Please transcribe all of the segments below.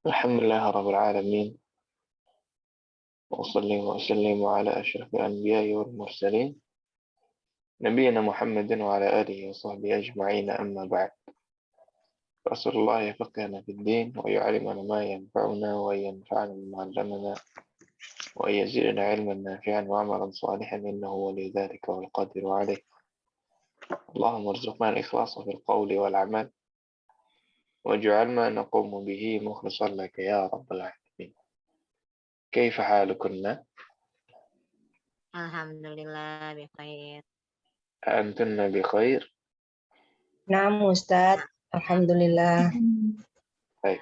الحمد لله رب العالمين، وأصلي وأسلم على أشرف الأنبياء والمرسلين نبينا محمد وعلى آله وصحبه أجمعين. أما بعد، رسول الله يفقهنا في الدين ويعلمنا ما ينفعنا وينفعنا بما علمنا ويزيدنا علما نافعا وعملا صالحا إنه ولي ذلك والقادر عليه. اللهم ارزقنا الإخلاص في القول والعمل واجعل ما نقوم به مخلصا لك يا رب العالمين. كيف حالكن؟ Alhamdulillah bikhair. أنتن بخير؟ نعم أستاذ، الحمد لله. طيب،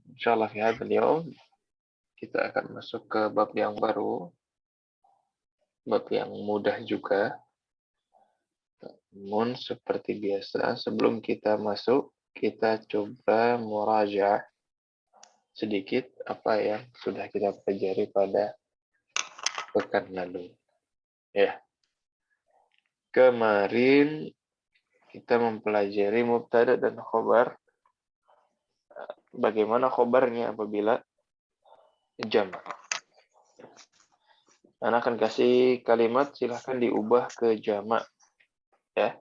إن شاء الله في هذا اليوم kita akan masuk ke bab yang baru, bab yang mudah juga. Namun seperti biasa, sebelum kita masuk, kita coba murajaah sedikit apa yang sudah kita pelajari pada pekan lalu. Ya, kemarin kita mempelajari mubtada dan khobar. Bagaimana khobarnya apabila jamak. Anak akan kasih kalimat, silahkan diubah ke jamak. Ya,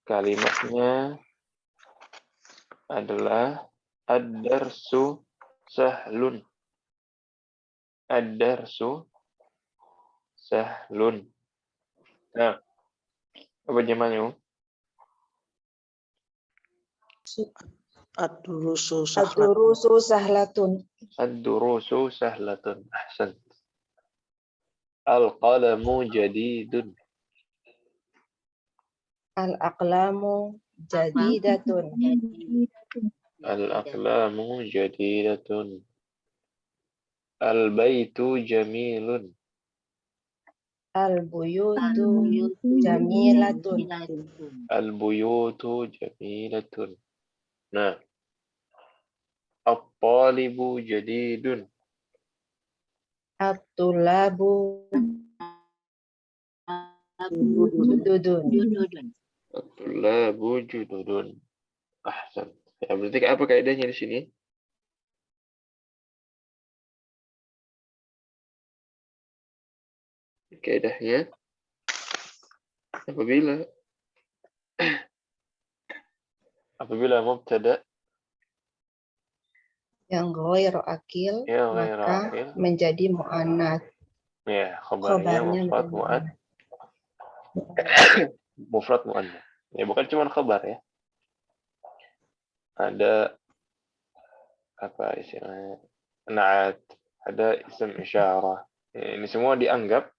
kalimatnya adalah ad-darsu sahlun. Ad-darsu sahlun. Nah, apa jamaknya? Ad-durusu Ad-durusu sahlatun. Ad-durusu sahlatun. Ahsan. Al-qalamu jadidun. Al-aqlamu jadidatun. Al-aqlamu jadidatun. Al-baitu jamilun. Al-buyutu jamilatun. Al-buyutu jamilatun. Nah, at-talibu jadidun. At-tulabu jududun. At-tulabu jududun. Ahsan. Ya, berarti apa kaidahnya di sini? Kaidahnya apabila mubtada Yang ghairu akil ya ghairu maka akil, menjadi mu'annats. ya khabarnya mufrad mu'an, mufrad mu'annas. Ya bukan cuma khabar ya. Ada apa istilahnya? Na'at, ada isim isyarah. Ya, ini semua dianggap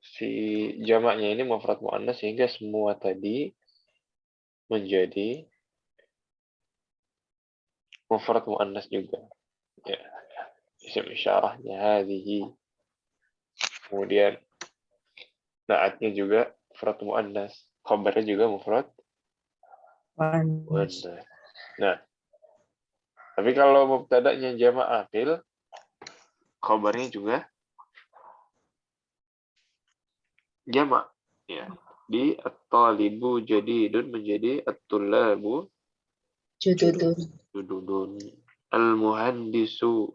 si jamaknya ini mufrad mu'annas sehingga semua tadi menjadi mufrad mu'annas juga. Ya, isim isyarahnya hadhihi. Kemudian na'atnya juga mufrad mu'annas, khabarnya juga mufrad mu'annas. Nah, tapi kalau mubtada'nya jamak akil, khabarnya juga jamak. Ya. Di at-talibu jadidun menjadi at-tullabu Jududun. jududun. Al-muhandisu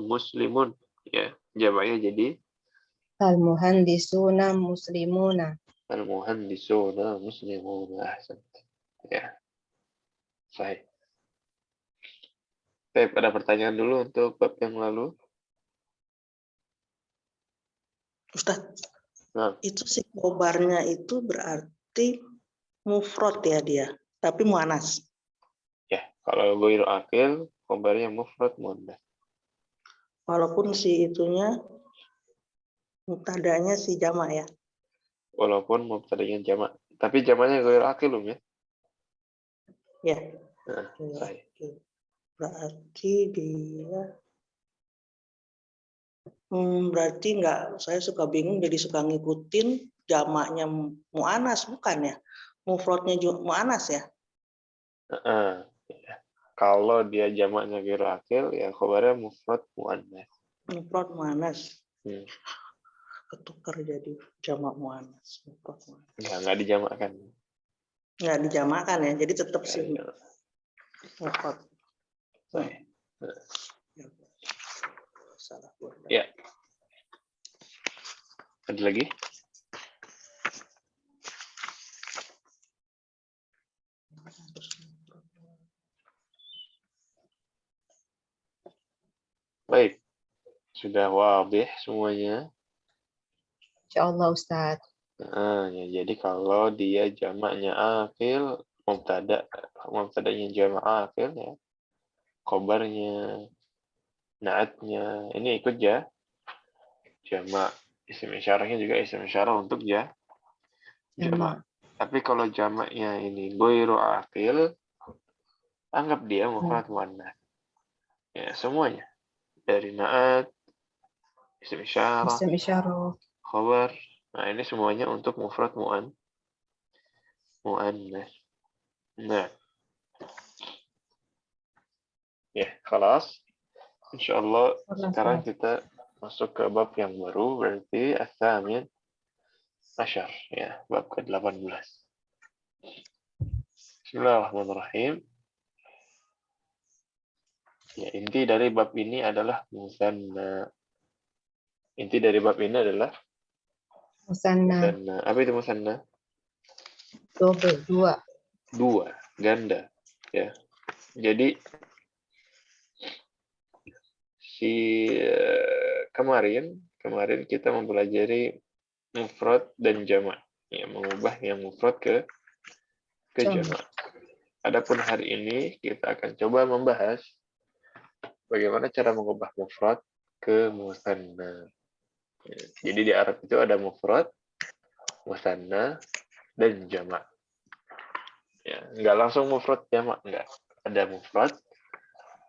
muslimun. Ya, jamaknya jadi Al-muhandisuna muslimuna. al-muhandisuna muslimun. Ahsan. Ya, sahih. Baik, ada pertanyaan dulu untuk bab yang lalu. Ustadz, Nah, itu si khobarnya itu berarti mufrad ya dia, tapi muannas. ya, kalau ghairu akil, khabarnya mufrad muannas. Walaupun si itunya mubtadanya si jamak ya. Walaupun mubtada'nya jamak, tapi jamaknya ghairu akil ya. Ya. Nah, sahih. Berarti dia berarti enggak, saya suka bingung jadi suka ngikutin jamaknya muannas bukan ya? Mufradnya juga muannas ya? Ya. Kalau dia jamaknya ghairu akil, ya khabarnya mufrad muannas. Mufrad muannas. ketukar jadi jamak muannas. Nggak dijamakkan. Nggak dijamakkan ya, jadi tetap sih Ya, mufrad. baik. Salah gua. Ya. Ada lagi? Baik. Sudah wadih semuanya. Insyaallah Ustaz. Nah, ya, jadi kalau dia jamaknya akil, mubtadanya jamak akil ya. Khobarnya, naatnya, ini ikut ya. Jamak isim isyarahnya juga isim isyarah untuk jamak. Jamak. Tapi kalau jamaknya ini ghairu akil, anggap dia mufrad muannats. Ya, semuanya. Dari naat, isim isyarah, Isim isyarah. khabar. Nah, ini semuanya untuk mufrad muannats. Nah, ya, kelas. Insyaallah sekarang kita masuk ke bab yang baru, berarti as-samin asyar, ya, bab ke-18. Bismillahirrahmanirrahim. Ya, inti dari bab ini adalah musanna. Inti dari bab ini adalah Musanna. musanna. Apa itu musanna? Double. Dua, ganda. Ya. Jadi kemarin kita mempelajari mufrad dan jamak. Ya, mengubah yang mufrad ke jamak. Adapun hari ini kita akan coba membahas bagaimana cara mengubah mufrad ke musanna. Ya, jadi di Arab itu ada mufrad, musanna, dan jamak. Ya, nggak langsung mufrad jamak, nggak. Ada mufrad,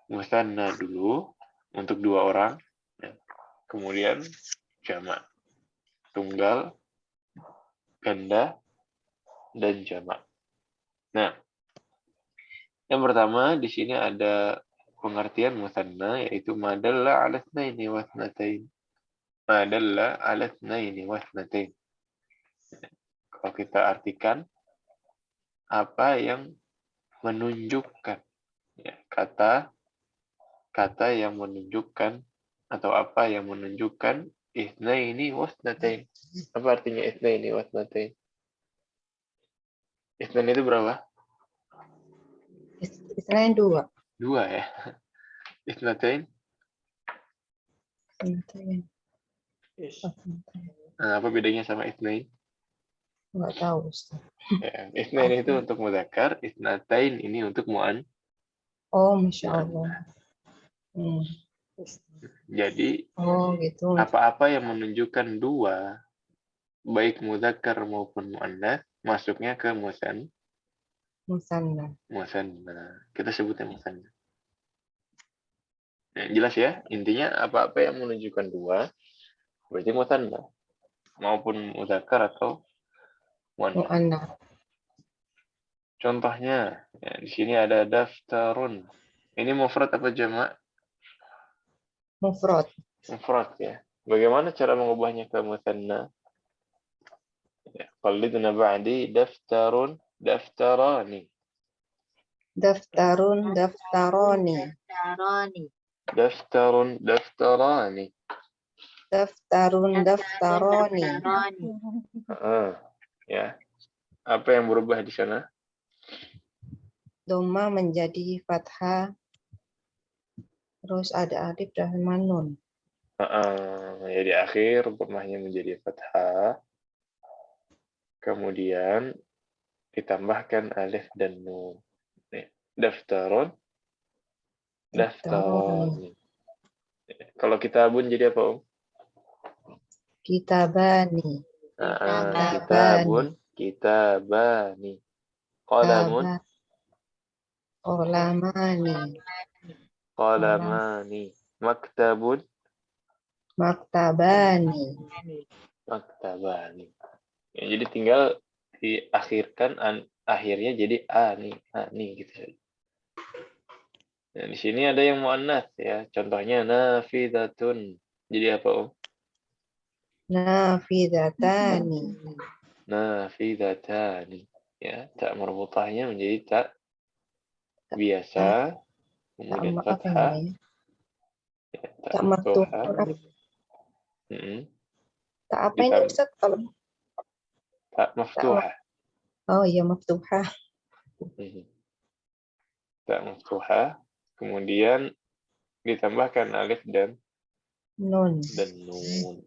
musanna dulu untuk dua orang, ya. Kemudian jamak, tunggal, ganda, dan jamak. Nah, yang pertama di sini ada pengertian musanna, yaitu madalla ala tsnaini wa tsnatain. Madalla ala tsnaini wa tsnatain. Kalau kita artikan, apa yang menunjukkan, ya, kata yang menunjukkan atau apa yang menunjukkan itsnaini wa tsnatain. Apa artinya itsnaini wa tsnatain? Itsnain itu berapa? Istilahnya dua. Dua ya. Itsnatain. Nah, apa bedanya sama itsnain? Nggak tahu Ustaz. Ya, itsnain itu untuk muzakkar, itsnatain ini untuk Oh, Masya Allah. Jadi Oh, gitu. apa-apa yang menunjukkan dua, baik muzakkar maupun muannats, masuknya ke musanna. Kita sebutnya musanna. Nah, jelas ya, intinya apa-apa yang menunjukkan dua, berarti musanna, maupun muzakkar atau muannats. Contohnya, ya, di sini ada daftarun. Ini mufrad apa jamak? Mufrad. Mufrad ya. Bagaimana cara mengubahnya ke musanna? Ya, qallidna ba'di daftarun, daftarani. Daftarun, daftaroni. Daftarun, daftarani. Daftarun, daftaroni. Ya. Apa yang berubah di sana? Doma menjadi fathah. Terus ada alif dan nun. Ya, di akhir domahnya menjadi fathah. Kemudian ditambahkan alif dan nun. Daftarun, daftarani. Kalau kitabun jadi apa, Om? Kitabani. Kitabun, kitabani. Qalamun, Qalamani. qalamani. Maktabun, Maktabani. maktabani. Ya, jadi tinggal diakhirkan akhirnya jadi ani gitu saja. Nah, di sini ada yang muannats ya. Contohnya nafidatun. Jadi apa, Om? Nafidatani. Nafidatani. Ya, tak marbutahnya menjadi tak biasa, kemudian Tak apa yang fathah, namanya? ya, tak Tak maftuhah. maftuhah. Tak apa ini Ditambah Ustaz? Kalau tak tak maftuhah. oh iya maftuhah. Tak maftuhah. Kemudian ditambahkan alif dan Nun. nun.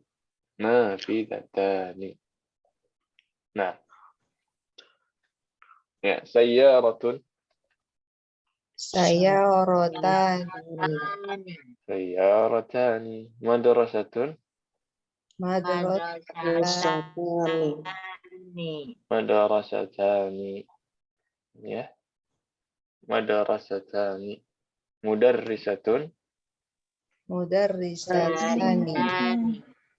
Nafidatani. Nah, ya, sayyaratun. Sayyaratani. Sayyaratani. Madrasatun. Madrasatani. Madrasatani. Ya, madrasatani. Mudarrisatun. Mudarrisatani.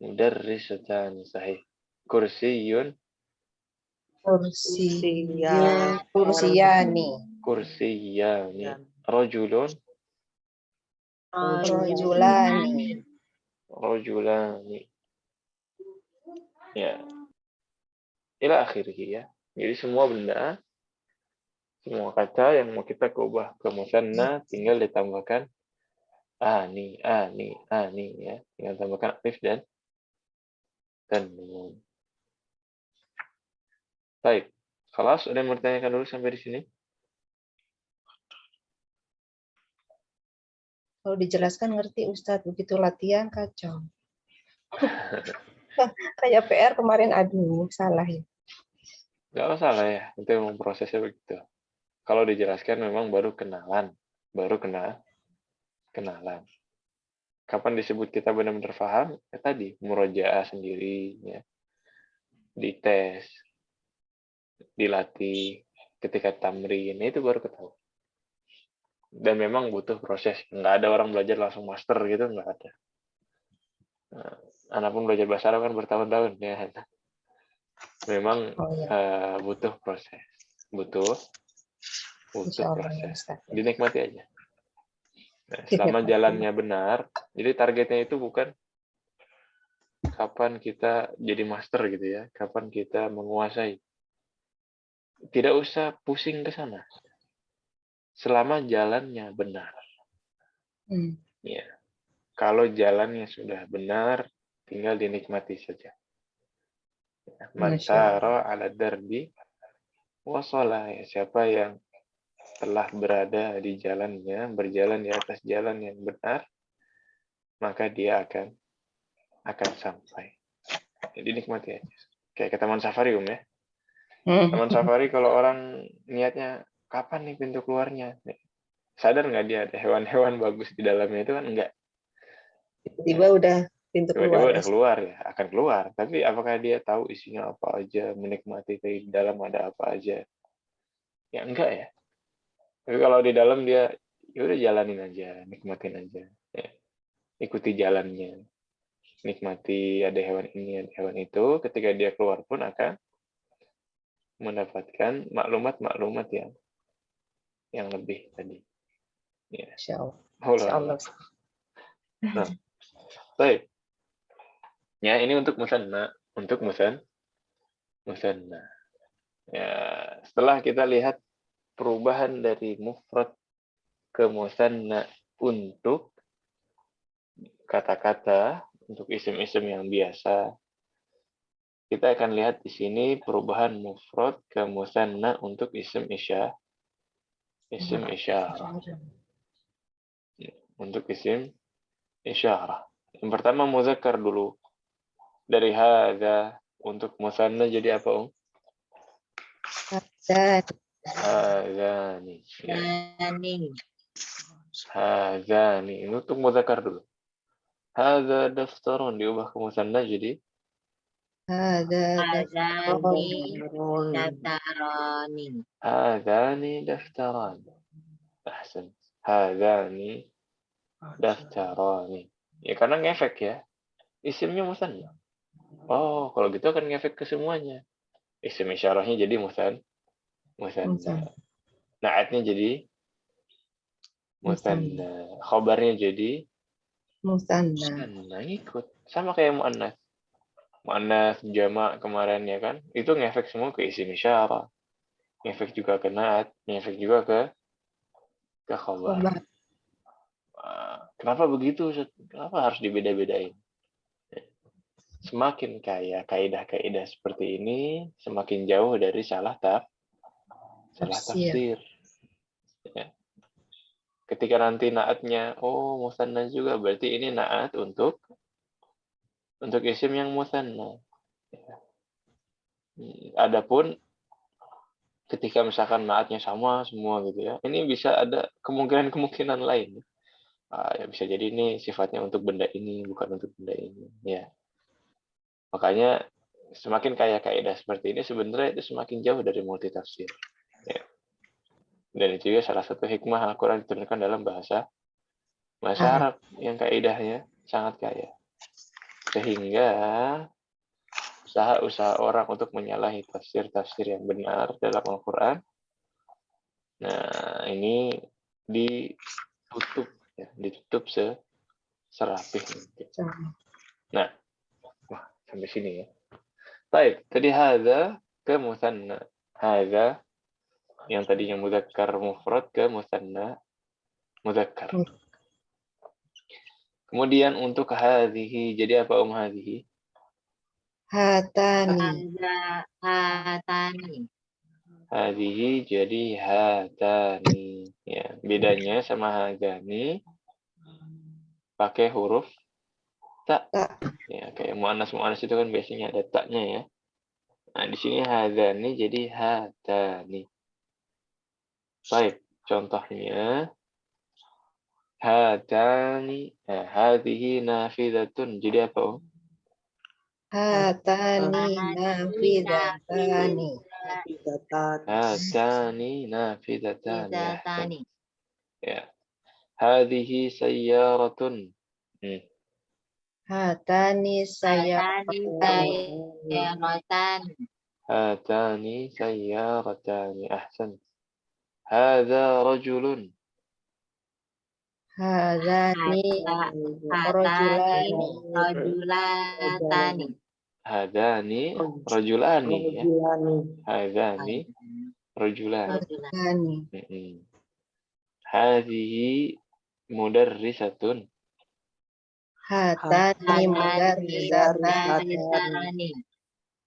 Mudarrisatani. Sahih. Kursiyun. Kursiyani. Kursiyani. Rajulun. Rajulani. Rajulani. Ya. Ila akhirih ya. Jadi semua benda, semua kata yang mau kita ubah ke musanna tinggal ditambahkan ani ya. Tinggal tambahkan alif dan nun. Baik. Kelas ada yang mau ditanyakan dulu sampai di sini? Kalau dijelaskan ngerti Ustadz, begitu latihan kacau. Kayak PR kemarin, aduh salah ya. Gak masalah ya, itu memang prosesnya begitu. Kalau dijelaskan memang baru kenalan. Kenalan. Kapan disebut kita benar-benar paham? Ya tadi, murojaah sendiri, ya. Dites, dilatih, ketika tamrin, itu baru ketahuan. Dan memang butuh proses. Nggak ada orang belajar langsung master gitu, nggak ada. Nah, anak pun belajar bahasa Arab kan bertahun-tahun ya. Memang butuh proses, butuh proses. Dinikmati aja. Nah, selama jalannya benar, jadi targetnya itu bukan kapan kita jadi master gitu ya, kapan kita menguasai. Tidak usah pusing ke sana. Selama jalannya benar. Ya. Kalau jalannya sudah benar, tinggal dinikmati saja. Man sara ala darbi wasala, ya, siapa yang telah berada di jalannya, berjalan di atas jalan yang benar, maka dia akan sampai. Jadi nikmati aja. Kayak ke taman safari ya. Taman safari kalau orang niatnya kapan nih pintu keluarnya, sadar nggak dia ada hewan-hewan bagus di dalamnya, itu kan enggak. Tiba-tiba udah pintu keluar. Tiba-tiba udah keluar ya, akan keluar. Tapi apakah dia tahu isinya apa aja, menikmati di dalam ada apa aja? Ya enggak ya. Tapi kalau di dalam dia, ya udah jalanin aja, nikmatin aja. Ya. Ikuti jalannya. Nikmati ada hewan ini, ada hewan itu. Ketika dia keluar pun akan mendapatkan maklumat-maklumat yang lebih tadi. Ya. Insya Allah. Nah, baik. Ya, ini untuk musanna, musanna. Ya, setelah kita lihat perubahan dari mufrad ke musanna untuk kata-kata, untuk isim-isim yang biasa, kita akan lihat di sini perubahan mufrad ke musanna untuk isim isyarah. Untuk isim isyarah. Yang pertama muzakkar dulu. Dari hadza untuk musanna jadi apa, Hadzani. Hadzani. Ini untuk muzakkar dulu. Hadza daftarun diubah ke musanna jadi Hadzani daftaran. Ahsan. Hadzani daftarani. Ya karena ngefek ya. Isimnya musanna. Oh, kalau gitu akan ngefek ke semuanya. Isim isyarahnya jadi musanna. Na'atnya jadi musanna. Khabarnya jadi musanna. Ikut. Sama kayak muannas. muannas, jamak kemarin ya kan, itu ngefek semua ke isim isyarah, ngefek juga ke naat, ngefek juga ke khabar. Khobar. Kenapa begitu? Kenapa harus dibeda-bedain? Semakin kaya kaidah-kaidah seperti ini, semakin jauh dari salah Tafsir. tafsir. Ya. Ketika nanti naatnya, oh musanna juga, berarti ini naat untuk isim yang musanna. Ya. Adapun ketika misalkan naatnya sama semua gitu ya, ini bisa ada kemungkinan lain. Ya bisa jadi ini sifatnya untuk benda ini, bukan untuk benda ini. Ya. Makanya semakin kaya kaidah seperti ini sebenarnya itu semakin jauh dari multitafsir. Ya. Dan itu juga salah satu hikmah Al-Quran diturunkan dalam bahasa Arab yang kaidahnya sangat kaya. Sehingga usaha-usaha orang untuk menyalahi tafsir-tafsir yang benar dalam Al-Quran, nah ini ditutup serapih mungkin. Nah, sampai sini ya. Baik, tadi hadza ke musanna. Hadza yang tadinya mudzakkar mufrad ke musanna mudzakkar. Kemudian untuk hadhihi, jadi apa hadhihi? Hatani. Hatani. Hadhihi jadi hatani. Ya, bedanya sama hadani pakai huruf ta. Ya, kayak muannas itu kan biasanya ada taknya ya. Nah, di sini hadani jadi hatani. Baik, contohnya hatani, hadhihi nafidatun. Jadi apa? Hatani nafidatani. Hatani nafidatani. Hatani. Ya. Hadhihi sayyaratun. Hatani Hatani sayyaratani. Hatani sayyaratani. Ahsan. Hadza rajulun. Hadani rajulatani. Hadani rajulani ya. Hadani rajulani. Hadhihi mudarrisatun. Hatani mudarrisatani.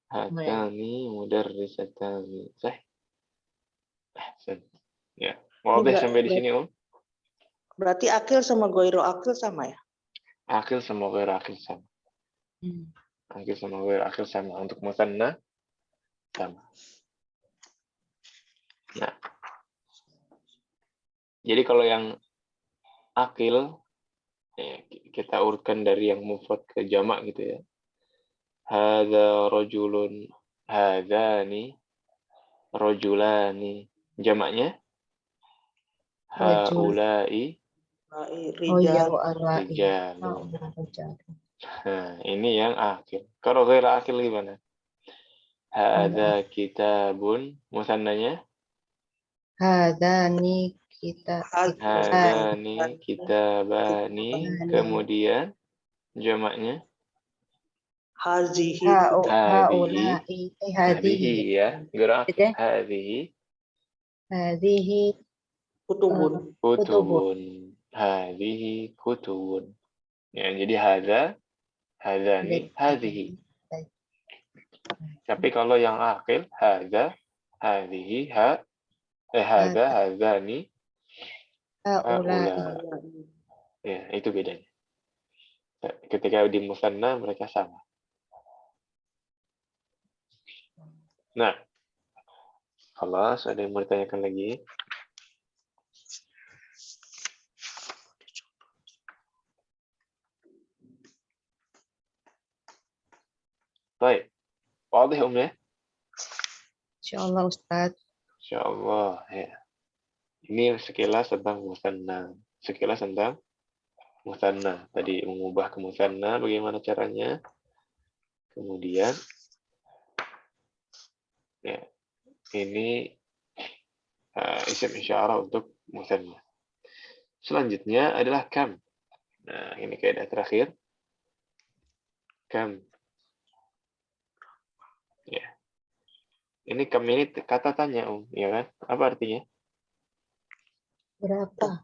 Hatani mudarrisatani. Sah. Ahsan. Ya. Wadah sampai di sini, Berarti akil sama goiro akil sama ya? Akil sama ghair akil sama. Akil sama ghair akil sama. Untuk musanna sama. Nah. Jadi kalau yang akil, ya, kita urutkan dari yang mufrad ke jamak gitu ya. Hadza rajulun, hadzani rajulani. Jamaknya haula'i rijalun. Nah, ini yang akil. Kalau ghair akil gimana? Hadza kitabun, musannanya Hadani hadani kitabani, kemudian jamaknya hazihi hadhihi ya, gerak hadhihi kutubun hadhihi kutubun ya, jadi hadzani hadhihi. Tapi kalau yang akil hadza hadhihi hadza hadzani haula. Ya, itu bedanya. Ketika di musanna mereka sama. Nah, khalas, ada yang mau ditanyakan lagi? Baik. Wadih ya? Insyaallah Ustaz. Insyaallah ya. Ini sekilas tentang musanna. Sekilas tentang musanna. Tadi mengubah ke musanna bagaimana caranya? Kemudian ya, ini isim isyarah untuk musanna. Selanjutnya adalah kam. Nah, ini kaidah terakhir. Kam. Ini kam ini kata tanya, ya kan? Apa artinya? Berapa?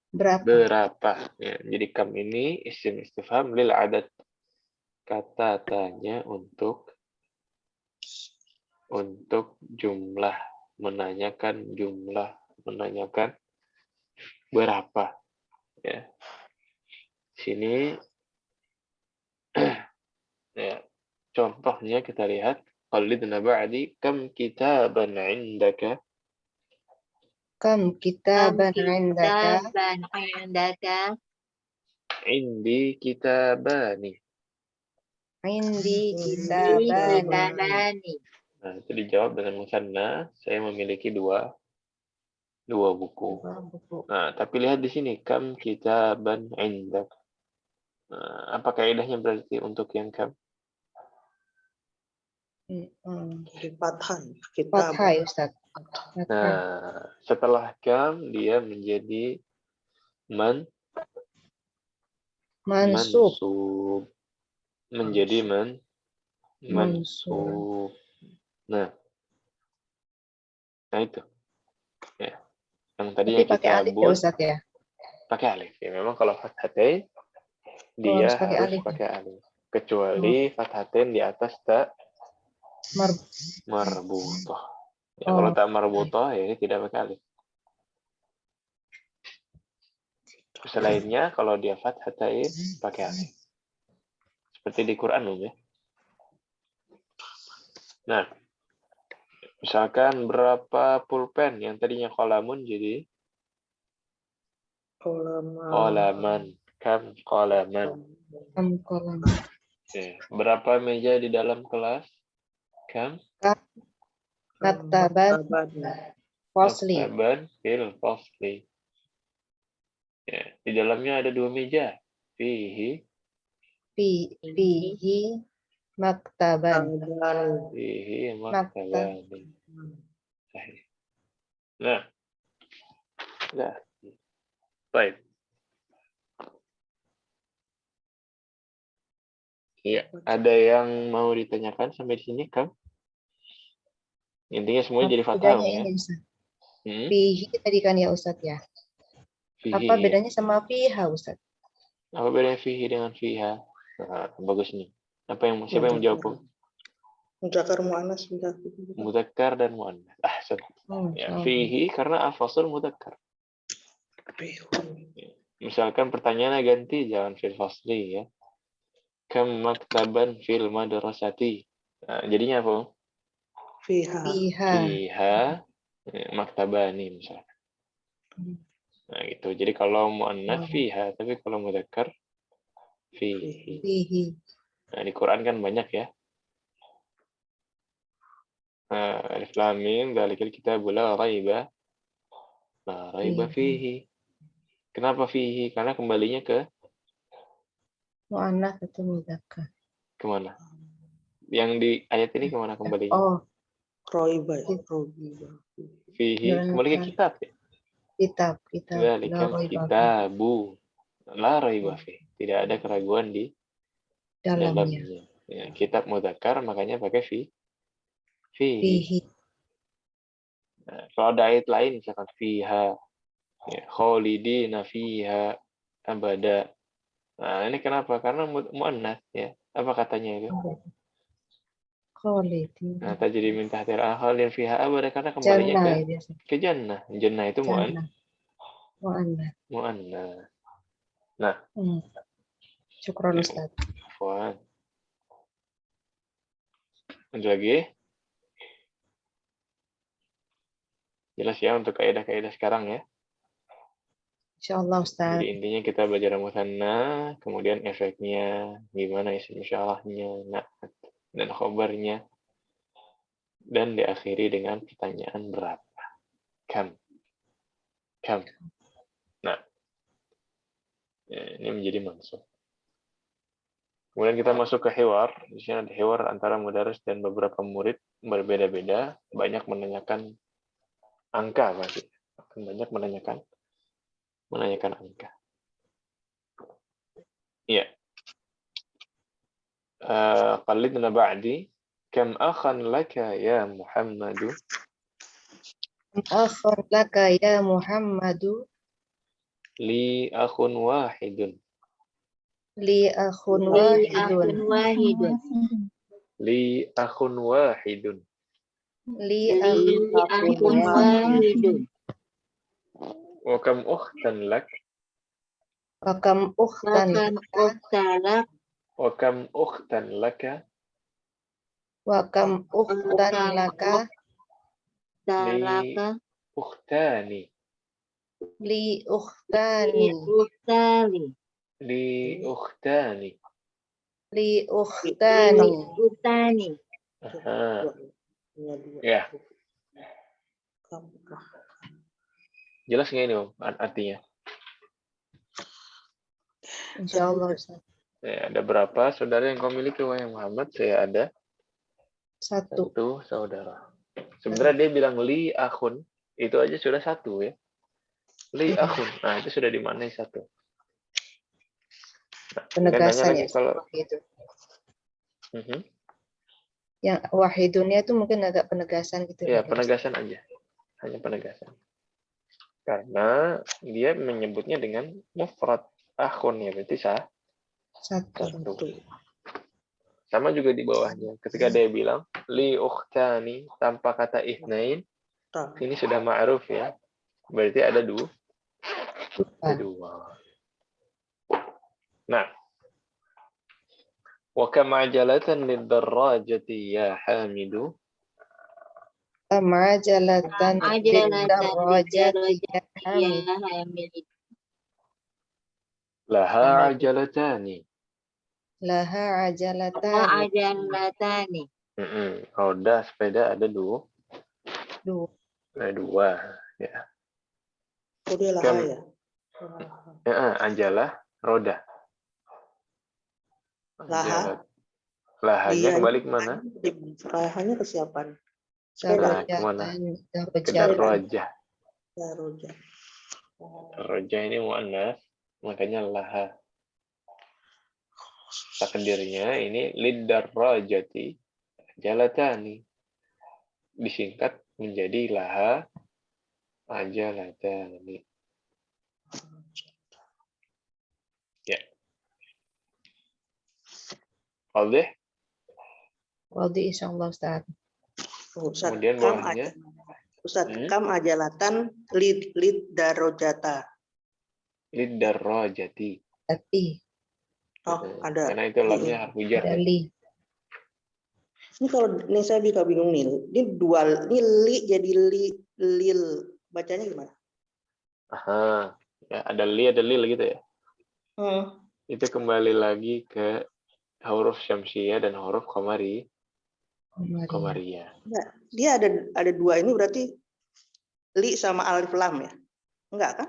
Berapa? Berapa? Berapa? Ya, jadi kam ini isim istifham lil adad. Kata tanya untuk jumlah, menanyakan jumlah, menanyakan berapa. Ya. Sini ya, contohnya kita lihat qalidna ba'di kam kitaban 'indaka Kam kitaban indaka? kitaban indaka 'indi kitabani. Indi di kitabani. kitabani. Nah, itu dijawab dengan musanna, saya memiliki dua buku. Buku. Nah, tapi lihat di sini kam kitaban 'indak. Nah, apa kaidahnya berarti untuk yang kam? Di fathah. Kita Fathah ya Ustaz. Fathah. Nah, setelah kam dia menjadi Mansub. mansub. Menjadi mansub. Nah, itu. Ya. Yang tadi Tapi yang pakai kita alif ya Ustaz ya? pakai alif. Ya, memang kalau fathatain dia harus pakai harus alif. pakai alif. Kecuali fathatain di atas tak marbutah. Ya, kalau tak marbutah ya ini tidak pakai alif. Selainnya kalau dia fathatain pakai alif. Seperti di Quran ya. Nah, misalkan berapa pulpen yang tadinya kolamun jadi kolaman. Kam kolaman. Kam kolam. Ya. Berapa meja di dalam kelas? Kam Maktaban fasli. maktaban fil fasli. Ya, di dalamnya ada 2 meja. Fihi Fihi maktaban. fihi maktaban. Sahih. Nah, baik. Iya, ada yang mau ditanyakan sampai di sini, Kang? Intinya semuanya jadi fathah Bedanya ya. ini Ustaz. Fihi tadi kan ya Ustaz ya. Fihi, Apa ya. bedanya sama fiha Ustaz? Apa bedanya fihi dengan fiha? Nah, bagus nih. Siapa yang menjawab? Mudzakkar muannas Mudzakkar dan muannas. Ya, fihi karena al-fasl mudzakkar. Ya. Misalkan pertanyaannya ganti, jangan fil fasli ya. Kam maktaban fil madrasati. Nah, jadinya apa? Fiha. Fiha maktabani misalkan. Nah, gitu. Jadi kalau muannats fiha, tapi kalau mudzakkar fihi. Nah, di Quran kan banyak ya. Alif lam mim dzalikal kitabu la raiba fihi. Kenapa fihi? Karena kembalinya ke Mu'annas atau mudzakkar? kemana? Yang di ayat ini kemana kembalinya? Oh, Roiba. Fihi kembali ke kitab ya. Kitab. Dzalikal kitabu la raiba fihi. Tidak ada keraguan di dalamnya. Ya, kitab mudzakkar makanya pakai fihi. Nah, kalau ada ayat lain misalkan fiha, ya, khalidina fiha abada. Nah, ini kenapa? Karena muannats ya. Apa katanya itu? Khalidin. Nah, tadi minta tahtir khalidin fiha abada karena kembalinya ke jannah. Jannah itu muannats. Nah, syukron Ustaz. Afwan. Lanjut lagi. Jelas ya untuk kaidah-kaidah sekarang ya. Insyaallah Ustaz. Jadi intinya kita belajar musanna, kemudian efeknya, gimana isim insyaalahnya, na'at dan khobarnya, dan diakhiri dengan pertanyaan berapa. Kam. Nah, ya, ini menjadi mansub. Kemudian kita masuk ke hiwar. Di sini ada hiwar antara mudaris dan beberapa murid berbeda-beda, banyak menanyakan angka pasti. Akan banyak menanyakan angka. Iya. Qalidna ba'di Kam akhan laka ya Muhammadu. Akhun laka ya Muhammadu. Li akhun wahidun. Li akhun Li wahidun. akhun wahidun. Li akhun wahidun. Li Li akhun akhun wahidun. Wa kam ukhtan lak. Wa kam ukhtan Bahkan laka. uktalak. Wa kam ukhtan laka. Wa kam ukhtan laka. Talaka. Ukhtani. Li Li ukhtani. uktali. Li ukhtani. Li Li ukhtani. utani. Aha. Punya dua. Ya, Kamu. jelas nggak ini Om artinya? Insyaallah Ustaz. Ya, ada berapa saudara yang kau miliki wahai Muhammad? Saya ada Satu. satu saudara. Sebenarnya dia bilang li akhun, itu aja sudah satu ya. Li akhun, nah itu sudah dimaknai satu. Nah, kemudian tanya Penegasan lagi ya. kalau Gitu. Mhm. Yang wahidunnya itu mungkin agak penegasan gitu. Ya, mungkin. penegasan aja. Hanya penegasan. Karena dia menyebutnya dengan mufrad akhun ya, berarti Satu. satu. Sama juga di bawahnya. Ketika dia bilang li ukhtani tanpa kata ihnain, ini sudah ma'ruf ya. Berarti ada dua. Ada dua. Nah, wa kam ajalatan lid-darrajati ya Hamidu. Amajalatan Ajalatan bidarrajati ya Hamid. Ya hamid. Laha ajalatani. Laha ajalatan. Ajalatani. Roda sepeda ada dua. Dua. Ada dua. Ya. Oh, dia lah Kam- ya. Anjalah roda. Laha. Lahanya Dia kembali ke mana? Lahanya ke siapa? Nah, kemana? Ke darrajah. Ya, Roja. Darrajah ini muannas, makanya laha. Takdirnya ini lid darrajati jalatani. Disingkat menjadi laha ajalatani. Ya. Wadah? Wadi insyaallah Ustaz. Ustaz, Kemudian kam bawahnya. Ustaz, kam ajalatan lid darojata. Lid darrajati. Tapi Oh, ada. Karena itu lamnya harfu jar. ada Ya. li. Ini kalau ini saya juga bingung nih. Ini dual, ini li jadi lil. Bacanya gimana? Aha. Ya, ada lil gitu ya. Itu kembali lagi ke huruf syamsiyah dan huruf qamariyah. Enggak, dia ada dua ini berarti li sama alif lam ya? Enggak kan?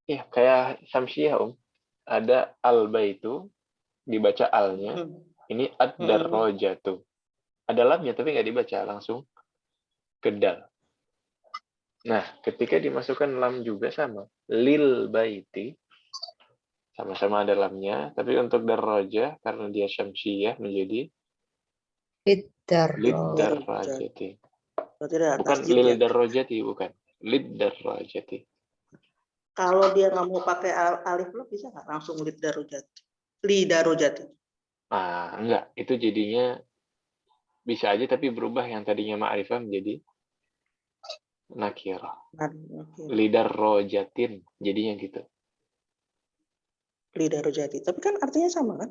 Ya, kayak syamsiyah Om. Ada al-baitu dibaca alnya. Ini ad-darrajatu. Ada lamnya tapi nggak dibaca, langsung ke dal. Nah, ketika dimasukkan lam juga sama. Lil baiti. Sama-sama ada lamnya. Tapi untuk darrajah, karena dia syamsiyah menjadi lid darrajati. Berarti ada Bukan tasjid lil ya. darrajati, bukan. Lid darrajati. Kalau dia nggak mau pakai alif lam bisa nggak langsung lid darojati? Li darojati. Enggak. Itu jadinya bisa aja tapi berubah yang tadinya ma'rifah menjadi nakirah. Lidar rojatin jadinya gitu. Li darojati. Tapi kan artinya sama kan?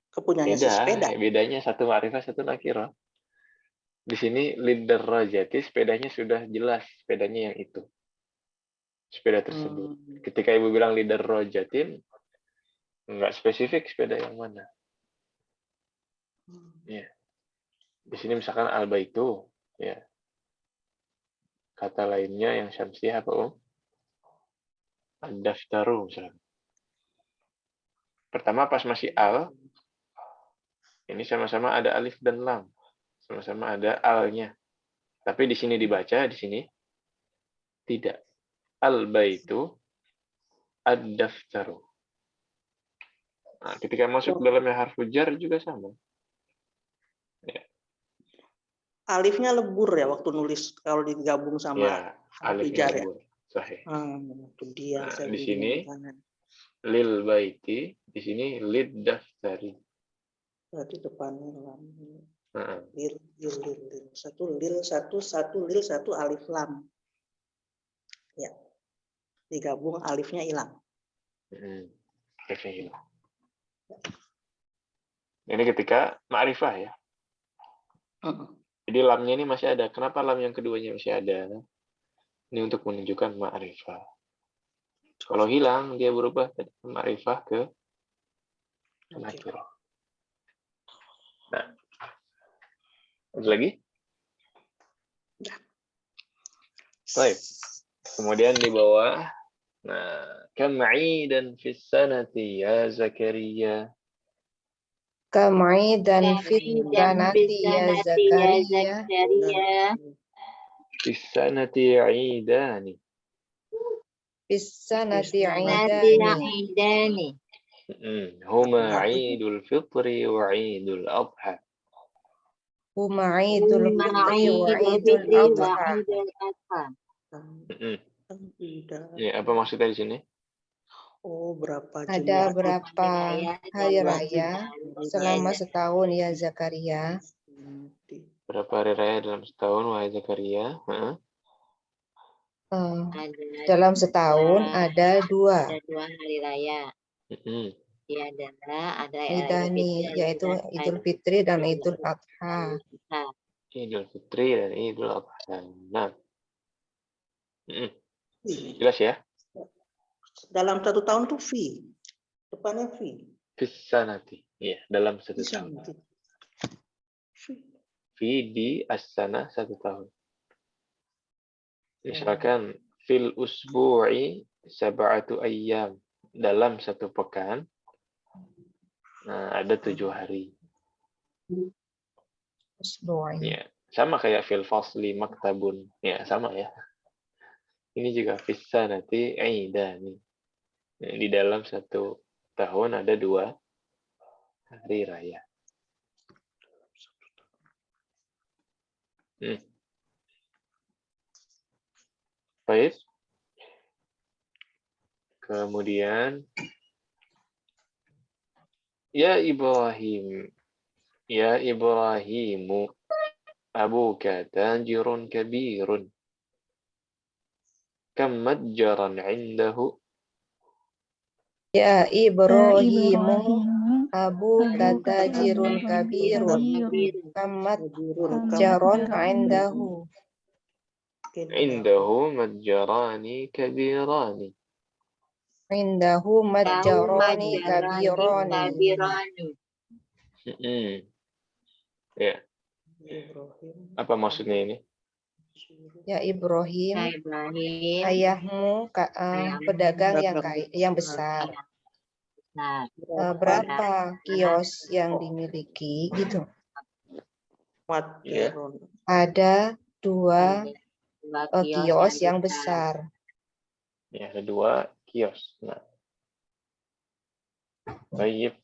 Kepunyanya si sepeda. Bedanya satu ma'rifah, satu nakirah. Di sini lidar rojati sepedanya sudah jelas, sepedanya yang itu. Sepeda tersebut. Ketika ibu bilang lidar rojatin, enggak spesifik sepeda yang mana. Ya. Di sini misalkan alba itu, ya. Kata lainnya yang syamsiyah apa Om? Ad-daftaru misalkan. Pertama pas masih al, ini sama-sama ada alif dan lam. Sama-sama ada alnya. Tapi di sini dibaca, di sini tidak. Al-baitu ad-daftaru. Nah, ketika masuk dalamnya harfu jar juga sama. Ya. alifnya lebur ya waktu nulis kalau digabung sama Ya, huruf alifnya hijar ya. lebur. Sahih. Itu dia Nah, saya di sini bingung. lil baiti, di sini lid daftari. Berarti depannya lam. Nah, Lil. Satu lil, satu alif lam. Ya. Digabung alifnya hilang. alifnya hilang. Ini ketika ma'rifah ya. Jadi lamnya ini masih ada. Kenapa lam yang keduanya masih ada? Ini untuk menunjukkan ma'rifah. Kalau hilang, dia berubah dari ma'rifah ke nakirah. Nah, ada lagi? Baik. Kemudian di bawah, nah, kam 'idan fis sanati ya Zakaria. Kamai dan dan fitanati ya Zakaria. Fis sanati 'idani. Bisa nati Nanti aidani. Aidani. Huma 'idul fitri wa 'idul adha. Huma idul fitri wa idul Fitri wa adha. Idul Adha. Ya, apa maksudnya di sini? Oh, berapa Ada jumlah berapa hari raya selama setahun ya Zakaria? Berapa hari raya dalam setahun, wahai Zakaria? Dalam setahun ada dua. Ada 2 hari raya. Dia adalah ada Idani, yaitu Idul Fitri dan Idul Adha. Idul Fitri dan Idul Adha. Nah, jelas ya? Dalam 1 tahun tuh fi. Depannya fi. Fisanati. Ya, dalam 1 tahun. Fi di as-sana 1 tahun. Misalkan fil usbu'i sab'atu ayyam. Dalam 1 pekan. Nah, ada 7 hari. Ya, sama kayak fil fasli maktabun. Ya, sama ya. Ini juga fisanati aidani. Di dalam 1 tahun ada 2 hari raya. Baik. Kemudian ya Ibrahim, ya Ibrahimu, abuka tajirun kabirun. Kam matjaran indahu. Ya Ibrahimu, abuka tajirun kabirun. Kamat jaron indahu. Indahu matjarani kabirani. Indahu matjaroni kabironi. Ya. Apa maksudnya ini? Ya Ibrahim, ayahmu pedagang yang besar. Berapa kios yang dimiliki gitu? Ya. Ada 2 kios yang besar. Ya, ada 2 kios. Nah. Baik.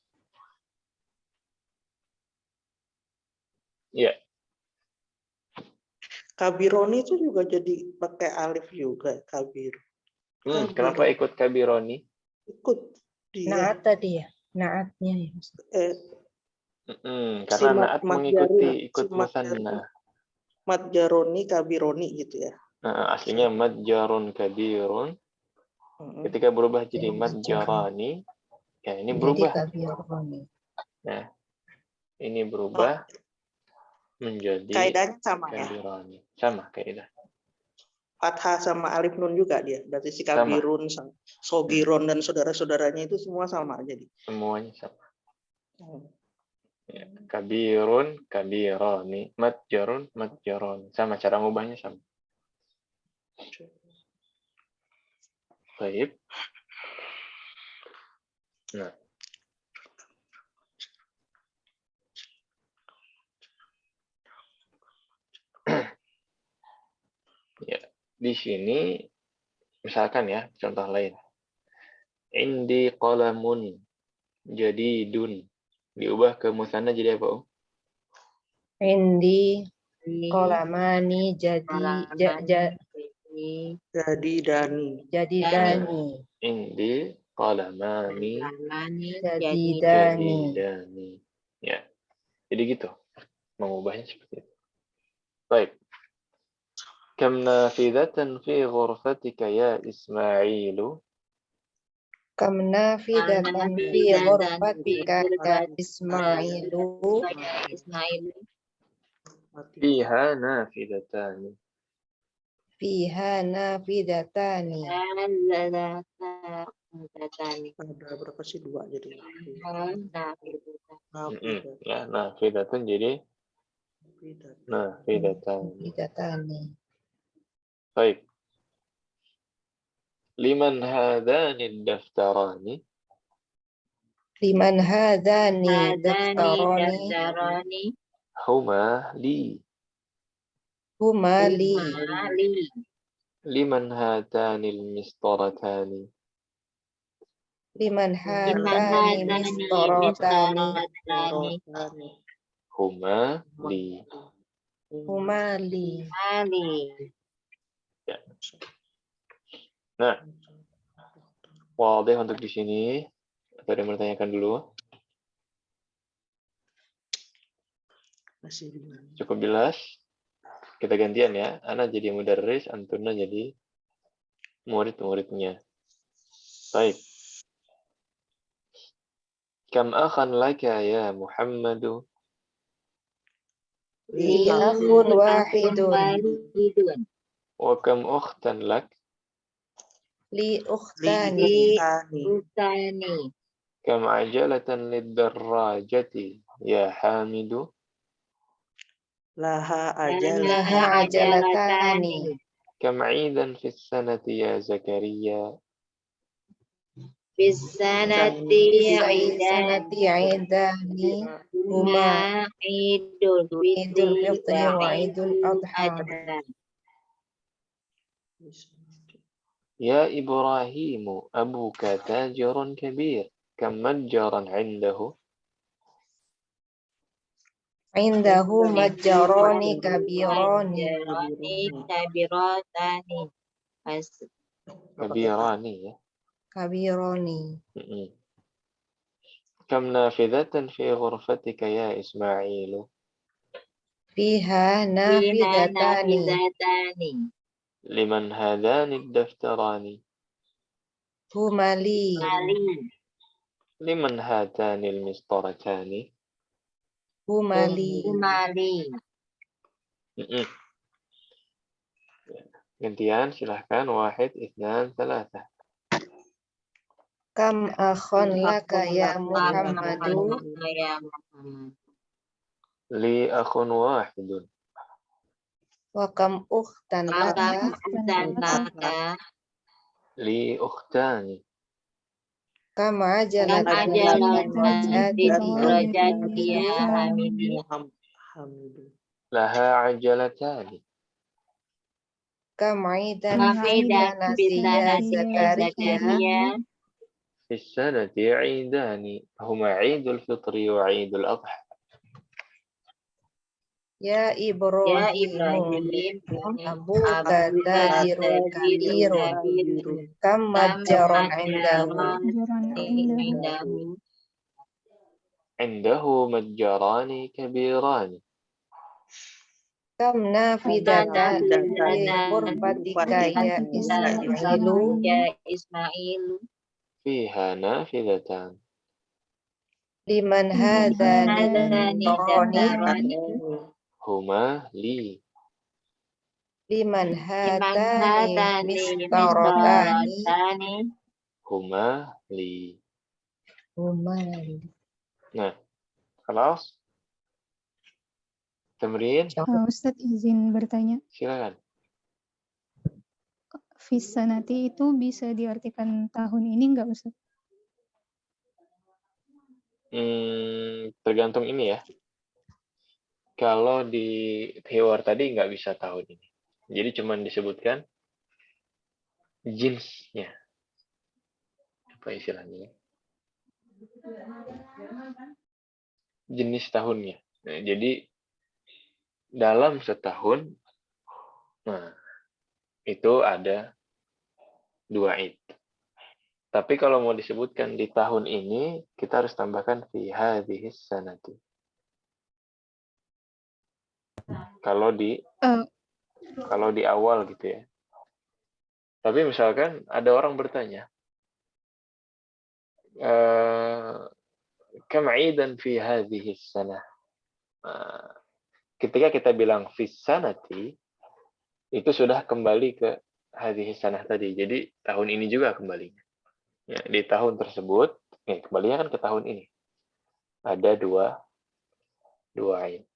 Ya. Kabironi itu juga jadi pakai alif juga, kabir. Kenapa ikut kabironi? Ikut dia. Naat tadi ya, naatnya. Karena naat mengikuti ikut musanna. Matjaroni kabironi gitu ya. Aslinya matjarun kabirun. Ketika berubah jadi matjarani, ya ini berubah. Nah, ini berubah menjadi kaidahnya sama ya. kabironi. Sama kaidah. Fathah sama alif nun juga dia. Berarti si kabirun, sogiron dan saudara-saudaranya itu semua sama jadi. Semuanya sama. Ya, kabirun, kabironi, matjarun, matjaroni. Sama cara ngubahnya sama. Baik. Nah. Ya, di sini misalkan ya, contoh lain. Indi qalamun jadi dun. Diubah ke musanna jadi apa, Om? Indi Kolamani jadi Jadi Dani. jadi Dani. Dani. Indi qalamani Jadi Dani. jadidani. Ya. Jadi gitu. Mengubahnya seperti itu. Baik. Kam nafidatan fi ghurfatika ya Ismailu? Kam nafidatan fi ghurfatika ya Ismailu. Fiha nafidatani. Fiha nafidatani. Ada berapa sih? 2 jadi. Ya, nafidatun jadi nafidatani. Nafidatani. Baik. Liman hadani daftarani? Liman hadani daftarani. Huma li. Huma li. Liman hatani al-mistaratani? Liman hadani mistaratani. Huma li. Huma li. Ya. Nah, wadih untuk di sini. Ada yang bertanyakan dulu? Masih bingung. Cukup jelas? Kita gantian ya. Ana jadi mudarris, antuna jadi murid-muridnya. Baik. Kam akhan laka ya Muhammadu? Li akhun wahidun. Wa kam ukhtan lak? Li ukhtani. Kam ajalatan lid-darrajati ya Hamidu? Laha Laha ajalatani. Kam aidan fi sanati ya Zakaria? Sanati aidani. Huma Idul Fitri wa Idul Adha. Ya Ibrahimu abuka tajirun kabir. Kam matjaran indahu? Indahu majjarani kabirani. Kabirani ya. Kabirani. Kam nafidatan fi ghurfatika ya Ismailu? Fiha nafidatani. Liman hadani daftarani? Huma li. Liman hatani al-mistaratani? Huma li. Gantian, silahkan. 1, 2, 3. Kam akhon laka ya Muhammadu. Li akhun wahidun. Wa kam ukhtan laka. Li ukhtani. Kam ajalatan Laha ajalatani. Kam aidan nasiya Zakaria. في السنة عيدان هما عيد الفطر وعيد الأضحى. Ya Ibrahim. Abuka tajirun kabirun. Kam majjaron indahu. عنده متجران كبيران. Kam nafidatan fi ghurfatika ya Ismailu. فيها نافذتان. Liman hadani darani. هما لي. Liman hadani mistaratani. هما لي. Huma li. Nah, خلاص. Temrin, Ustadz izin bertanya, silakan. Fisanati itu bisa diartikan tahun ini nggak Ustadz? Tergantung ini ya. Kalau di hiwar tadi nggak bisa tahun ini. Jadi cuma disebutkan jenisnya. Apa istilahnya? Jenis tahunnya. Nah, jadi dalam setahun, nah, itu ada 2 id. Tapi kalau mau disebutkan di tahun ini, kita harus tambahkan fi hadhis sanati. Kalau di awal gitu ya. Tapi misalkan ada orang bertanya, kam idan fi hadhis sanah. Ketika kita bilang fi sanati, itu sudah kembali ke hadhis sanah tadi. Jadi tahun ini juga kembali. Ya, di tahun tersebut, kembalinya kan ke tahun ini. Ada dua id.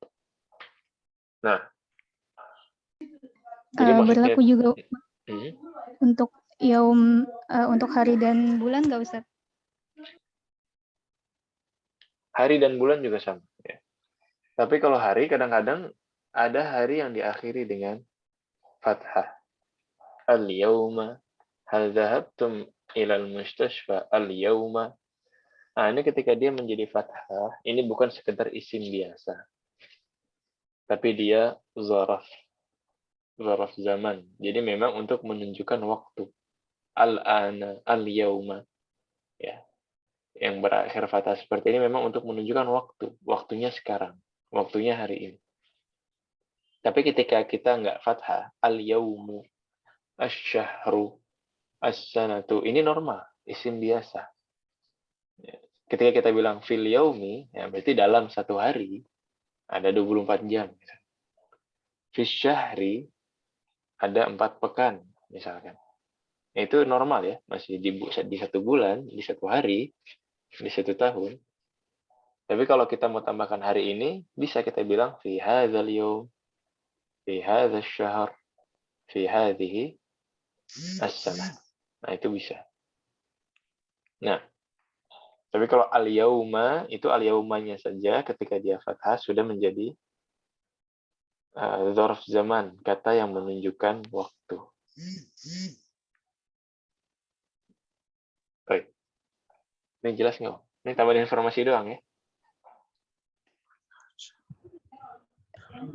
Nah, jadi maksudnya berlaku juga untuk untuk hari dan bulan nggak Ustaz? Hari dan bulan juga sama. Ya. Tapi kalau hari, kadang-kadang ada hari yang diakhiri dengan fathah. Al-yawma, hal dhahabtum ilal mustashfa al-yawma. Nah, ini ketika dia menjadi fathah, ini bukan sekedar isim biasa. Tapi dia zaraf zaman. Jadi memang untuk menunjukkan waktu. Al-ana, al-yawma. Ya. Yang berakhir fathah seperti ini memang untuk menunjukkan waktu. Waktunya sekarang. Waktunya hari ini. Tapi ketika kita nggak fathah, al-yawmu, asy-syahru, as-sanatu, ini normal, isim biasa. Ketika kita bilang fil yaumi, ya berarti dalam satu hari ada 24 jam. Fis syahri ada 4 pekan, misalkan. Itu normal ya, masih di satu bulan, di satu hari, di satu tahun. Tapi kalau kita mau tambahkan hari ini, bisa kita bilang fi hadzal yaum, fi hadzal syahr, fi hadhihi as-sanah. Nah, itu bisa. Nah, tapi kalau al-yauma, itu al-yaumanya saja ketika dia fathah sudah menjadi dzarf zaman, kata yang menunjukkan waktu. Baik. Ini jelas nggak? Ini tambahan informasi doang ya.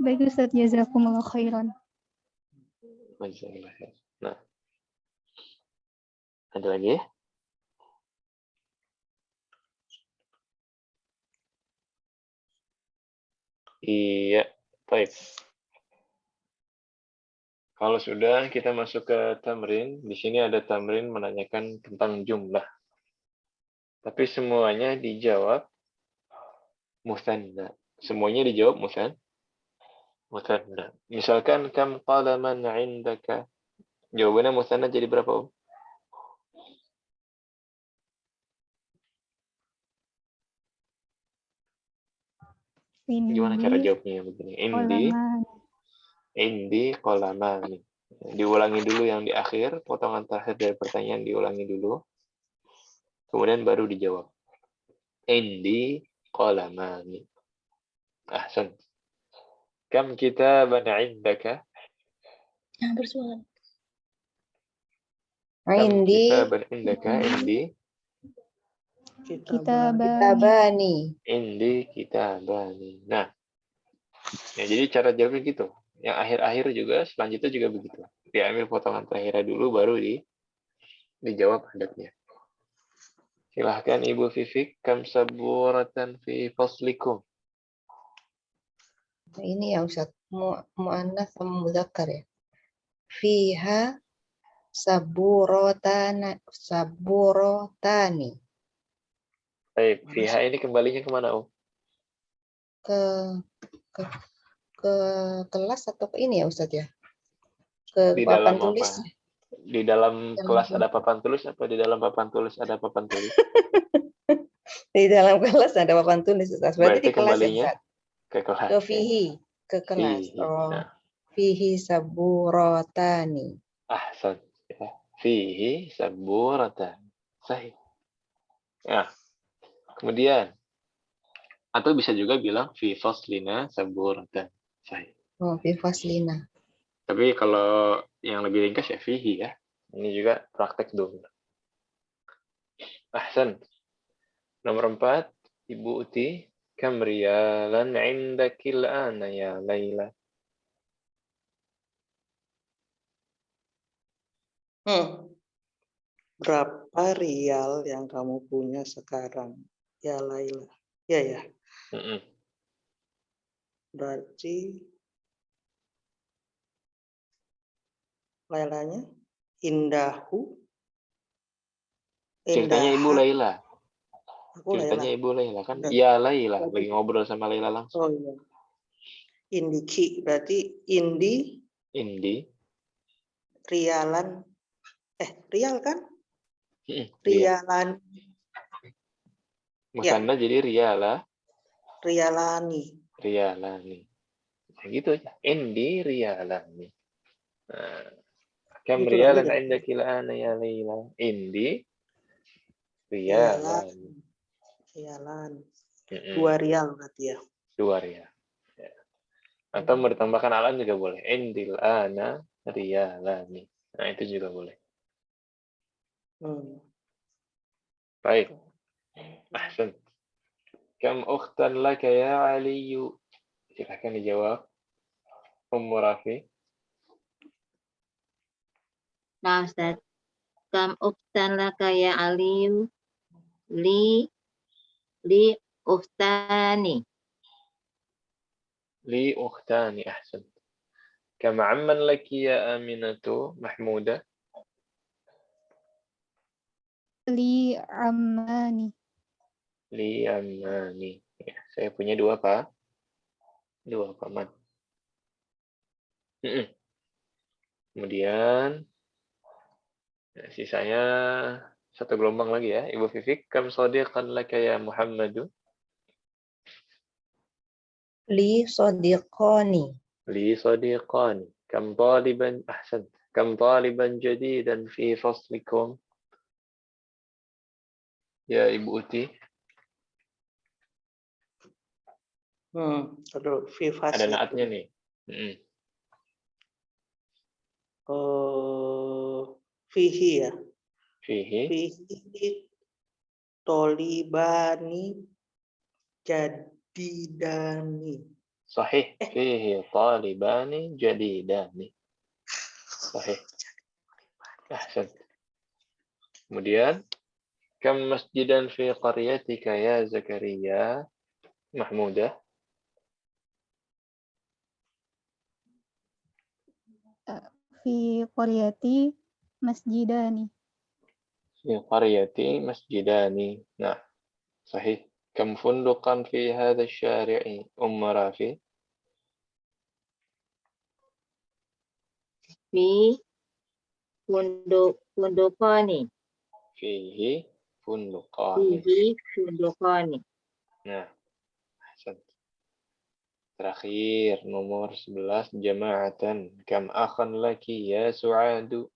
Baik Ustaz, jazakumullah khairan. Nah, ada lagi ya? Iya, baik. Kalau sudah kita masuk ke tamrin, di sini ada tamrin menanyakan tentang jumlah. Tapi semuanya dijawab musanna. Semuanya dijawab musanna. Misalkan kam qalaman 'indaka. Jawabannya musanna jadi berapa, Om? Gimana cara jawabnya begini? Indi qalamani. Diulangi dulu yang di akhir, potongan terakhir dari pertanyaan diulangi dulu. Kemudian baru dijawab. Indi qalamani. Ahsan. Kam kitaban 'indaka? Bersuara. Kam Indi kitaban 'indaka? kitabani. Indi kitabani. Nah, ya, jadi cara jawabnya gitu. Yang akhir-akhir juga, selanjutnya juga begitu. Diambil potongan terakhirnya dulu, baru dijawab hadapnya. Silahkan Ibu Fifik, kam saburatan fi faslikum. Ini ya Ustaz, mu'annas sama muzakkar ya. Fiha saburotani. Baik, fiha ini kembalinya kemana, Om? Ke kelas atau ke ini ya Ustaz ya? Ke Di papan dalam tulis. apa? Di dalam kelas ada papan tulis apa di dalam papan tulis ada papan tulis? Di dalam kelas ada papan tulis Ustaz. Berarti di kelas ya Ustaz. Ke kelas. Ke fihi, ke kelas. Fihi. Oh. Nah. Fihi saburotani. Ahsan. Ya. Fihi saburatan. Sahih. Ya. Kemudian atau bisa juga bilang fi faslina saburatan. Sahih. Oh, fi faslina. Tapi kalau yang lebih ringkas ya fihi ya. Ini juga praktek dulu. Ahsan. Nomor 4, Ibu Uti, kam riyalan indakil ana ya Laila. Berapa rial yang kamu punya sekarang? Ya Laila. Ya. Berarti Lailanya Indahu. Ceritanya Ibu Indaha. Laila. Aku Ceritanya Laila. Ibu Laila kan? Udah. Ya Laila. Lagi ngobrol sama Laila langsung. Oh iya. Indiki. Berarti Indi. rialan. Rial kan? Rial. Rialan. Musanna jadi riala. Rialani. Rialani. Nah, gitu aja. Indi rialani. Nah, kam Gitu aja rialan deh. indaki ana ya Laila. Indi Rialan. rialani. Rialan. 2 Mm-mm. rial berarti ya. 2 rial. Ya. Atau mau ditambahkan alan juga boleh. Indil ana riyalani. Nah, itu juga boleh. Baik. Ahsan. Kam ukhtan laka ya Aliyu? Silakan dijawab. Ummu Rafi. Nah, Ustaz. Kam uktan laka ya Aliyu. Li uktani. Li ukhtani. Ahsan. Kam amman laki ya Aminatu Mahmuda? Li ammani. Li ammani. Ya, saya punya 2 Pak. 2 paman. Kemudian sisanya 1 gelombang lagi ya. Ibu Fifik, kam sadiqan laka ya Muhammadu? Li sodiqoni. Li sadiqani. Kam taliban ahsan. Kam taliban jadidan fi faslikum? Ya Ibu Uti. Aduh, Ada naatnya nih. Fihi ya. Fihi. Fihi tolibani jadidani. Sahih. Fihi talibani jadidani. Sahih. Ahsan. Kemudian, kam masjidan fi qaryatika ya Zakaria? Mahmudah. Fi qaryati masjidani. Fi qaryati masjidani. Nah, sahih. Kam funduqan fi hadha syari'i? Ummu Rafi. Fi fundukani. Fihi funduqani. Fihi fundukani. Nah, ahsan. Terakhir, nomor 11, jama'atan. Kam akhan laki ya Su'adu?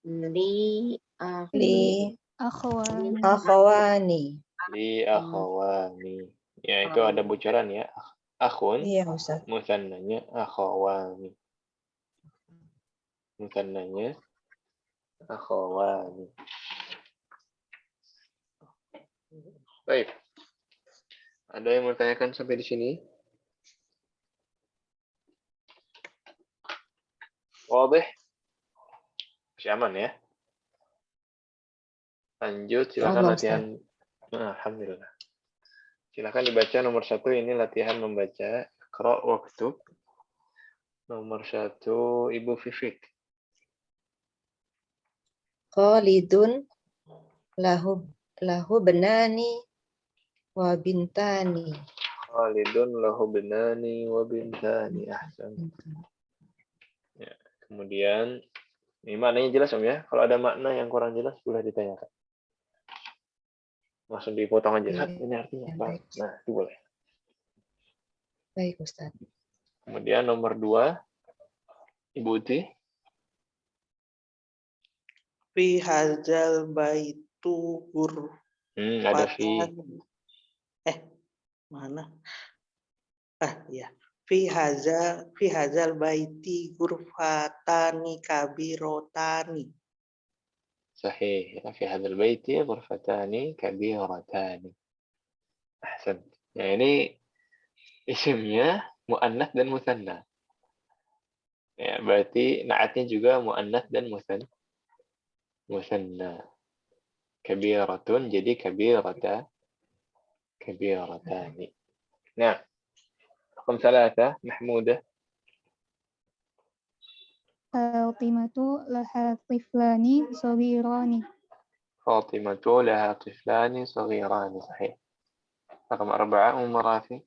Li Li Akhwani. akhwani. Li akhawani. Ya, itu ada bocoran ya. Akhun, Iya, Ustaz. musannanya akhawani. Musannanya akhawani. Baik. Ada yang mau tanyakan sampai di sini? Wadah? Masih aman ya? Lanjut, silakan Allah, latihan. Alhamdulillah. Silakan dibaca nomor 1, ini latihan membaca. Qra' waktub. Nomor 1, Ibu Fifik. Khalidun lahu benani wa bintani. Khalidun lahu binani wa bintani. Ahsan. Ya, kemudian, ini maknanya jelas Om ya. Kalau ada makna yang kurang jelas, boleh ditanyakan. Langsung dipotong aja. Ini artinya apa? Nah, itu boleh. Baik, Ustaz. Kemudian nomor 2, Ibu Uti. Fi hadzal baitu Ada fi. Mana? Ya. Fi hadzal baiti ghurfatani kabirotani. Sahih. Fi hadzal baiti ghurfatani kabiratani. Ahsan. Ya, ini isimnya muannats dan musanna. Ya, berarti naatnya juga muannats dan musanna. Kabiratun jadi kabiratani. Nah, رقم 3 محمودة. Fatimatu laha tiflani saghirani. فاطمة لها طفلان صغيران صحيح. رقم 4 أم رافي.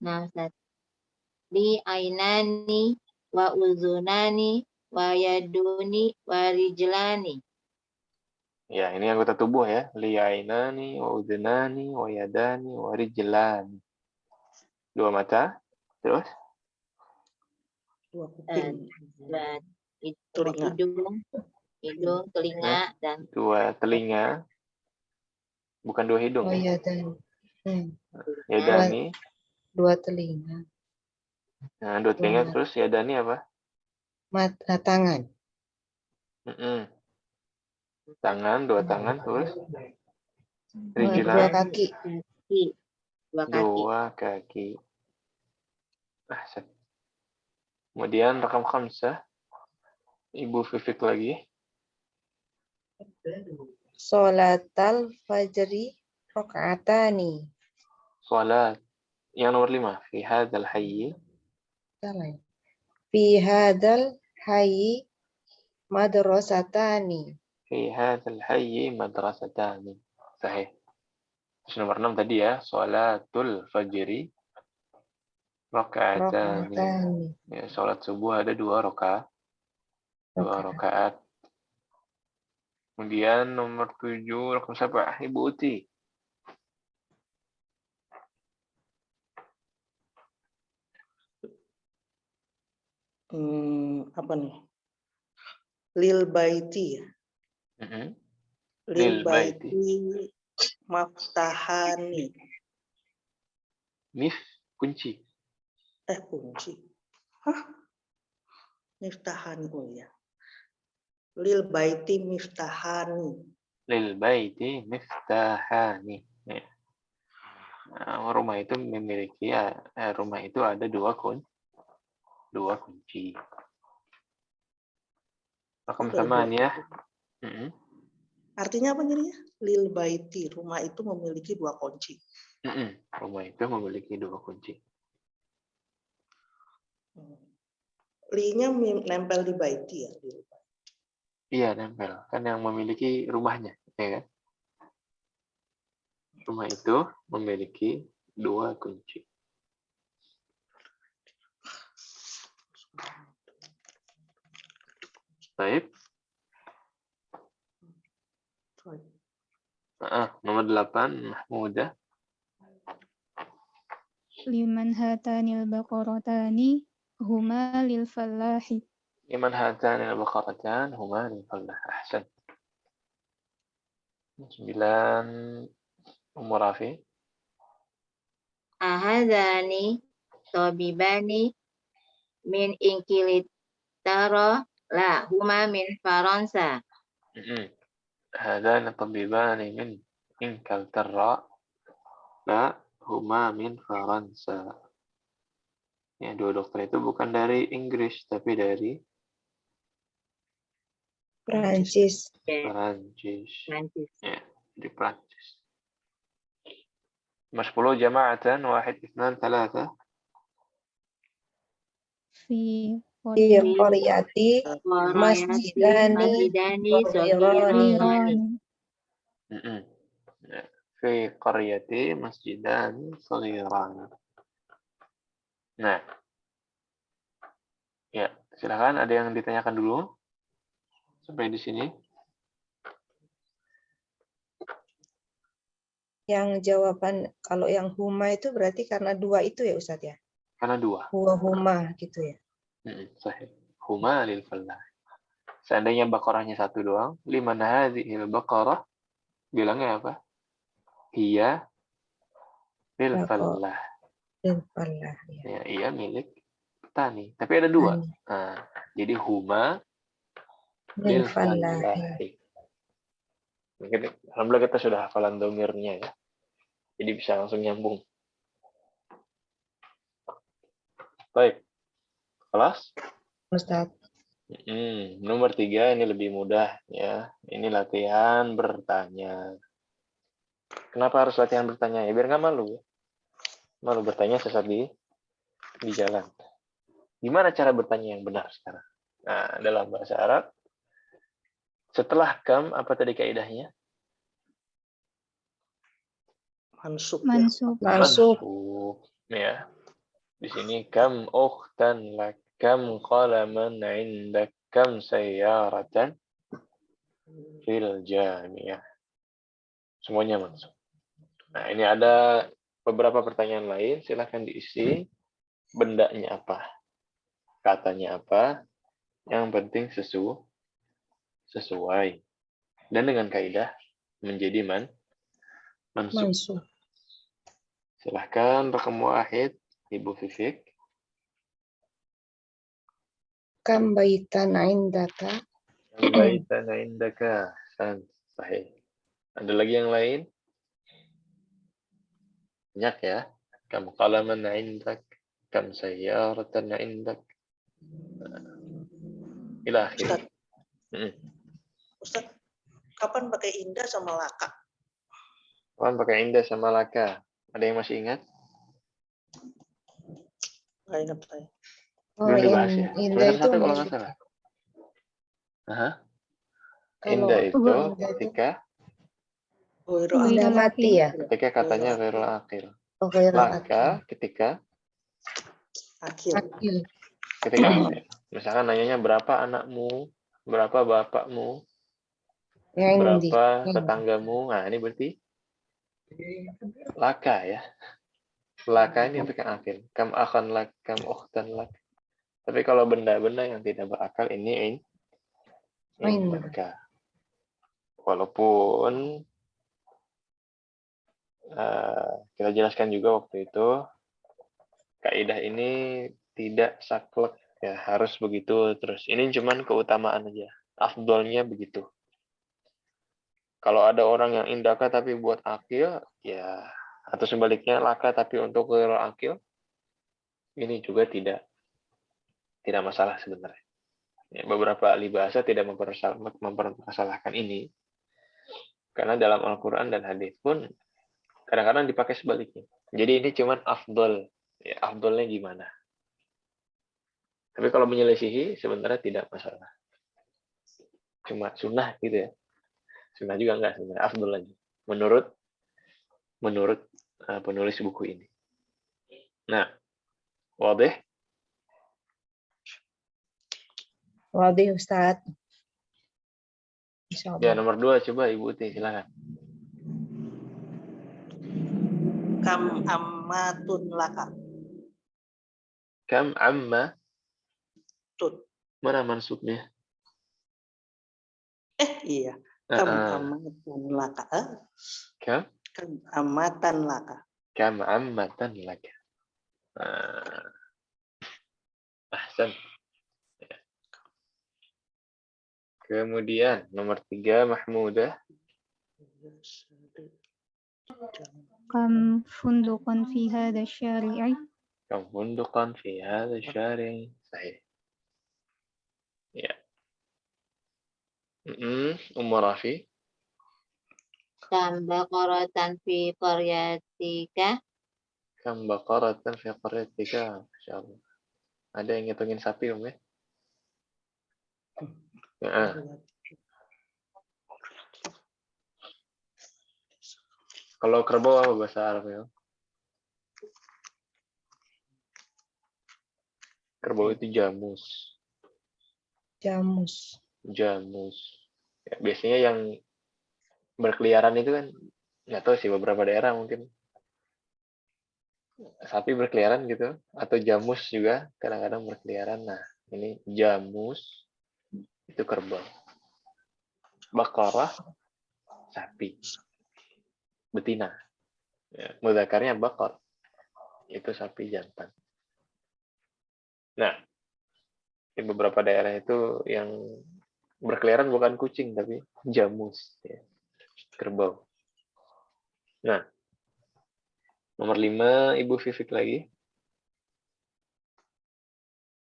Nah, Ustaz. Li ainani wa uzunani wa yaduni wa rijlani. Ya, ini anggota tubuh ya. Li'ainani wa udunani wa yadani wa rijlani. 2 mata. Terus? 2 kuping, Dan telinga. hidung, telinga, dan 2 telinga. Bukan 2 hidung Oh ya. iya, dan Yadani. 2 telinga. Nah, 2 telinga terus yadani apa? Tangan. Tangan, 2 tangan terus 2 rijlan, kaki. 2 kaki. 2 kaki. Ahsan. Kemudian rakam 5. Ibu Fifik lagi. Sholatal fajri rakaatani. Salat. Yang nomor 5. Fi hadzal hayyi. Salah. Fi hadzal hayyi madrasatani. Fi hadzal hayyi madrasatani. Sahih. Terus nomor 6 tadi ya. Salatul fajri rakaatani. Rakaatani. Ya, salat subuh ada 2 rakaat. 2 rakaat. Kemudian nomor 7 rakam 7 Ibu Uti. Apa nih? Lil baiti ya. Lil baiti maftahani. Mif kunci. Kunci. Hah? Miftahani, oh ya. Lil baiti miftahani. Lil baiti miftahani. Ya. Nah, rumah itu memiliki rumah itu ada 2 kunci. Rakam 8 ya. Artinya apa jadinya? Lil baiti, rumah itu memiliki 2 kunci. Rumah itu memiliki 2 kunci. Li-nya nempel di baiti ya. Iya, nempel. Kan yang memiliki rumahnya, ya kan? Rumah itu memiliki 2 kunci. Baik. Nomor 8 Mahmudah. Liman hatanil baqaratani huma lil fallahi. Liman hatan al-baqaratan huma lil fallah. Ahsan. 9 Ummu Rafi. Ahadani tabibani min Ingiltara la huma min Faransa. هذان الطبيبان من إنكلترا لا هما من فرنسا. Ya, 2 dokter itu bukan dari Inggris tapi dari Prancis. Prancis. Prancis. Ya, di Prancis. Nomor 10 jama'atan 1 2 3. Fi Di qaryati masjidani saghirani. Fi qaryati masjidani saghirani. Nah, ya silakan ada yang ditanyakan dulu sampai di sini. Yang jawaban kalau yang huma itu berarti karena 2 itu ya Ustadz ya? Karena 2. Huwa huma gitu ya. Sahih. Huma lil fallah. Seandainya baqarahnya 1 doang, liman hadhil baqarah bilangnya apa? Hiya lil fallah. Lil fallah ya. Ya, iya milik petani. Tapi ada 2. Nah, jadi huma lil fallah. Alhamdulillah kita sudah hafalan domirnya ya. Jadi bisa langsung nyambung. Baik. Kelas? Ustadz. Nomor 3 ini lebih mudah ya. Ini latihan bertanya. Kenapa harus latihan bertanya? Ya biar nggak malu. Malu bertanya sesat di jalan. Gimana cara bertanya yang benar sekarang? Nah, dalam bahasa Arab, setelah kam, apa tadi kaidahnya? Mansub. Mansub. Masuk. Ya. Di sini kam ukhtan lak, kam qalaman indak, kam sayyaratan fil jami'ah. Semuanya mansub. Nah, ini ada beberapa pertanyaan lain, silahkan diisi. Bendanya apa? Katanya apa? Yang penting sesuai. Dan dengan kaidah menjadi mansub. Masuk. Silahkan rakam wahid, Ibu Fifik. Kam baitan indaka. Baitan indaka. Sahih. Ada lagi yang lain? Banyak ya. Kam qalaman indak, kam sayyaratan indak. Ila akhirnya. Ustaz, kapan pakai indah sama laka? Kapan pakai indah sama laka? Ada yang masih ingat? Nggak ingat saya. Oh, Belum dibahas ya? indah Semester itu 1 kalau nggak salah. Aha. kalau Indah itu indah itu ketika indah mati ya. ketika katanya ghairul aqil. Oh, ghairul aqil. Laka ketika Akil. Akil. akil. Misalkan nanyanya berapa anakmu, berapa bapakmu, Indi. berapa tetanggamu. Nah, ini berarti laka ya. Laka ini untuk yang akil. Kam akhan lak, kam ukhtan lak. Tapi kalau benda-benda yang tidak berakal ini indaka. Walaupun kita jelaskan juga waktu itu kaidah ini tidak saklek ya, harus begitu terus. Ini cuman keutamaan aja. Afdolnya begitu. Kalau ada orang yang indaka tapi buat akil, ya, atau sebaliknya laka tapi untuk ghairul akil, ini juga tidak masalah sebenarnya. Ya, beberapa ahli bahasa tidak mempermasalahkan ini. Karena dalam Al-Quran dan hadis pun kadang-kadang dipakai sebaliknya. Jadi ini cuman afdol. Ya, afdolnya gimana? Tapi kalau menyelisihi sebenarnya tidak masalah. Cuma sunnah gitu ya. Sunnah juga enggak sebenarnya. Afdol aja. Menurut penulis buku ini. Nah, wadih? Wadih Ustaz. Ya, nomor 2 coba Ibu Uti, silakan. Kam ammatun laka. Kam amma, Tun. mana mansubnya? Iya. Kam ammatun laka. Kam Amatan laka. Kam ammatan laka. Ahsan. Kemudian nomor 3 Mahmudah. Kam funduqan fi hadha syari'i. Kam funduqan fi hadha syari'. Sahih. Ya. Ummu Rafi. Kam baqaratan fi qaryatika. Kam baqaratan fi qaryatika. Masyaallah. Ada yang ngitungin sapi ya? Ya. Kalau kerbau apa bahasa Arabnya? Kerbau itu jamus. Jamus. Jamus. Ya, biasanya yang berkeliaran itu kan, nggak tahu sih, beberapa daerah mungkin sapi berkeliaran gitu, atau jamus juga kadang-kadang berkeliaran. Nah, ini jamus itu kerbau. Baqarah sapi betina. Ya, mudzakarnya baqar. Itu sapi jantan. Nah, di beberapa daerah itu yang berkeliaran bukan kucing tapi jamus, ya. Kerbau. Nah, nomor 5 Ibu Fifik lagi.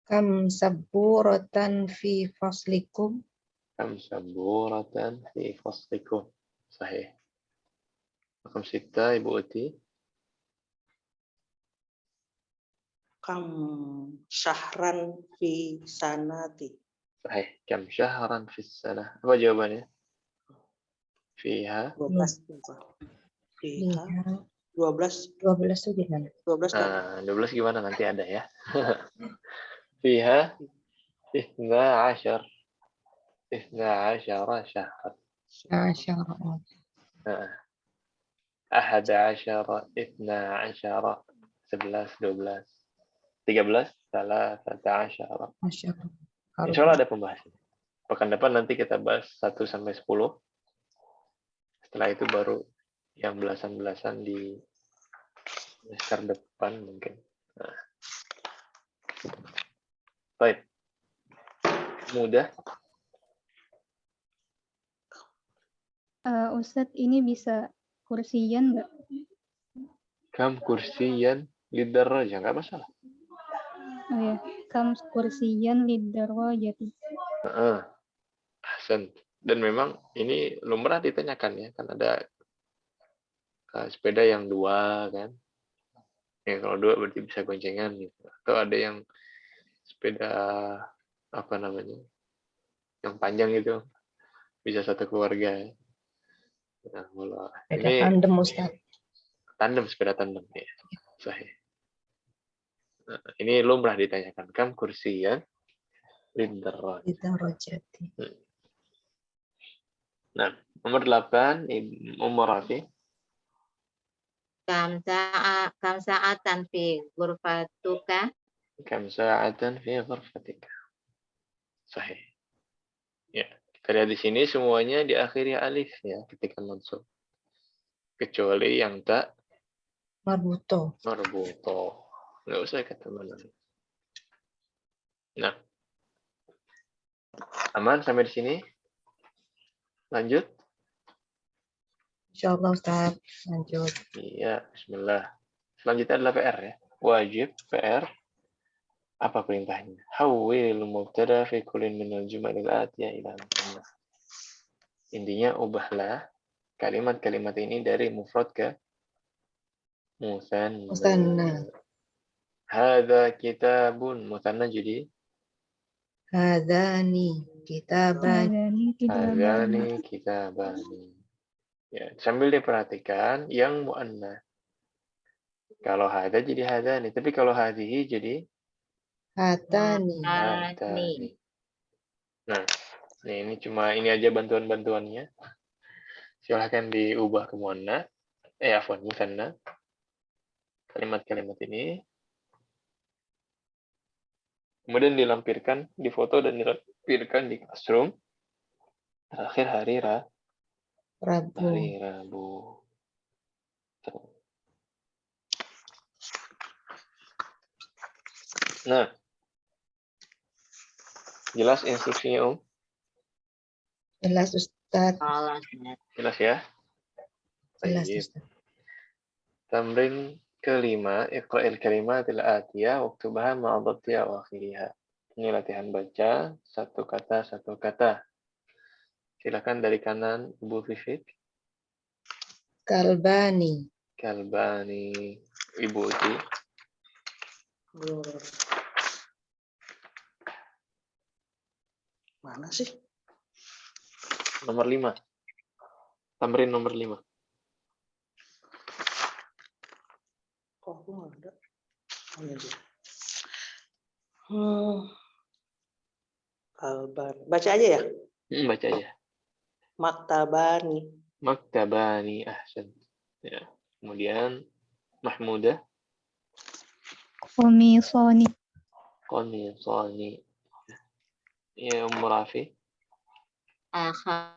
Kam saburatan fi faslikum. Kam saburatan fi faslikum. Sahih. Raqam 6 Ibu Uti. Kam syahran fi sanati. Sahih. Kam syahran fi sanah. Apa jawabannya? Fiha. 12. Fiha. Lihat. 12. 12 itu gimana? 12 kan? 12 gimana nanti ada ya. Fiha 12 syahran. Asyara. أحد عشر 12 11 12 13 13 Asyara. Insya Allah ada pembahasan. Pekan depan nanti kita bahas 1 sampai 10. Setelah itu baru yang belasan-belasan di semester depan mungkin. Nah. Baik. Mudah. Ustadz, ini bisa kursiyan nggak? Kam kursiyan lidarrajah, nggak masalah. Oh ya, kam kursiyan lidarwajati. Ahsan. Dan memang ini lumrah ditanyakan ya, kan ada sepeda yang 2 kan. Ya kalau 2 berarti bisa goncengan gitu. Atau ada yang sepeda apa namanya? Yang panjang itu bisa satu keluarga. Nah, Ada ini tandem Ustaz. sepeda tandem ya. Sahih. Nah, ini lumrah ditanyakan kam kursiyan lidarrajah. Lidarajati. Nah, nomor 8 Ummu Rafi. Kam sa'atan fi ghurfatuka. Kam sa'atan fi ghurfatika. Sahih. Ya, kita lihat di sini semuanya diakhiri alif ya ketika mansub. Kecuali yang tak Marbuto. marbuto. Nggak usah kata mana. Nah, aman sampai di sini? Lanjut? Insyaallah Ustaz. Lanjut. Iya, bismillah. Selanjutnya adalah PR ya. Wajib PR. Apa perintahnya? Hawwil mubtada fi kullin minal jumalil atiyah ila musanna. Intinya ubahlah kalimat-kalimat ini dari mufrad ke musanna. Musanna. Hadza kitabun musanna jadi Hadani kitaban. hadzani kitabani. Ya, sambil diperhatikan yang muannas. Kalau hadza jadi hadzani, tapi kalau hadhihi jadi Hatani. hatani. Nah, ini cuma ini aja bantuan-bantuannya. Silahkan diubah ke muannas. Afwan, musanna. Kalimat-kalimat ini. Kemudian dilampirkan, difoto dan dilampirkan di classroom. Terakhir hari Rabu. Nah, jelas instruksinya, Jelas Ustaz. Jelas ya? Jelas Baik. Ustaz. Tamrin kelima, iqra'il kalimatil atiyah waktubaha ma'adabtiha wa akhiriha. Ini latihan baca satu kata. Silakan dari kanan Ibu Fifik. Kalbani. Ibu Uti. Mana sih? Nomor 5. Tamrin nomor 5. Kok aku nggak ada? Oh, iya, iya. Kalban. Baca aja ya? Baca aja. Maktabani. Ahsan. Ya. Kemudian Mahmudah. Komisoni. Ya, Ummu Rafi. Akhawani.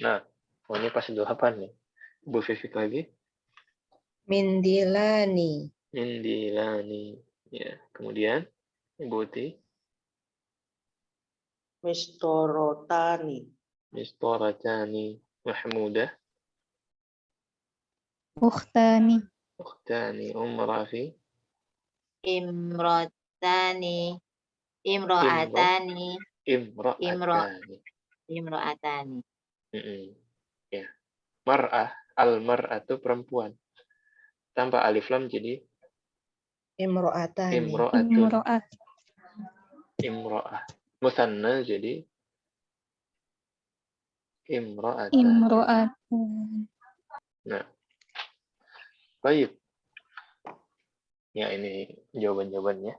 Nah, ini pas 8 nih. Bu Fifik lagi. Mindilani. Ya, kemudian Ibu Uti. Mistoratani. Mistoratani. Mahmudah. Ukhtani. Ukhtani. Rafi. Imrotani. Imro. Imro'atani. Imro'atani. Imro'atani. Ya. Mar'ah. Al-mar'atu perempuan. Tanpa alif lam jadi Imro'atani. imro'atun. Imro'ah. Imro'ah. Musanna jadi imro'atan. Imro'atun. Nah, baik. Ya, ini jawaban-jawabannya.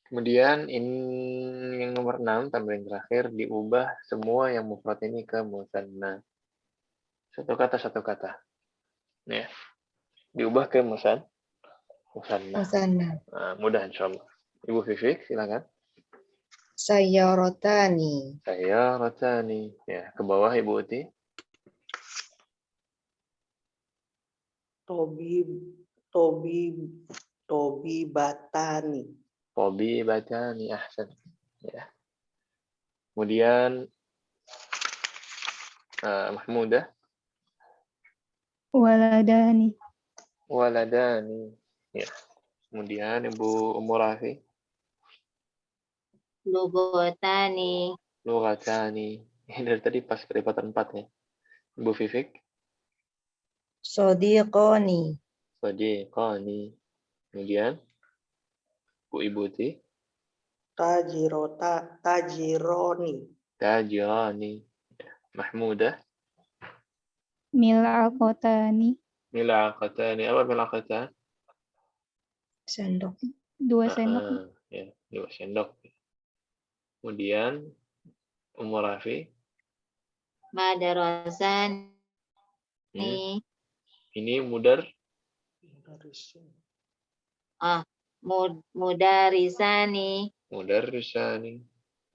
Kemudian ini yang nomor 6, tambahan terakhir, diubah semua yang mufrad ini ke musanna. Satu kata. Ya. Diubah ke musanna. Musanna. Nah, mudah insyaallah. Ibu Fifik, silakan. Sayyaratani. Saya Rotani. Ya, ke bawah Ibu Uti. Tobi batani. Hobi Batani. Ahsan. Ya. Kemudian Mahmudah. Waladani. Waladani. Ya. Kemudian Ibu Rafi. Lugotani. Lughatani. Ini dari tadi pas kelipatan 4 ya. Ibu Fifik. Sodiqoni. Sadiqani. Kemudian Bu Ibu Uti. Tajironi. Tajirani. Ya. Mahmudah. Mil'aqotani. Milaqatani. Apa milaqatan? Sendok. 2 sendok. Ya, 2 sendok. Kemudian Rafi. Madrasani. Ini mudar. Mudarisani. Mudarrisani.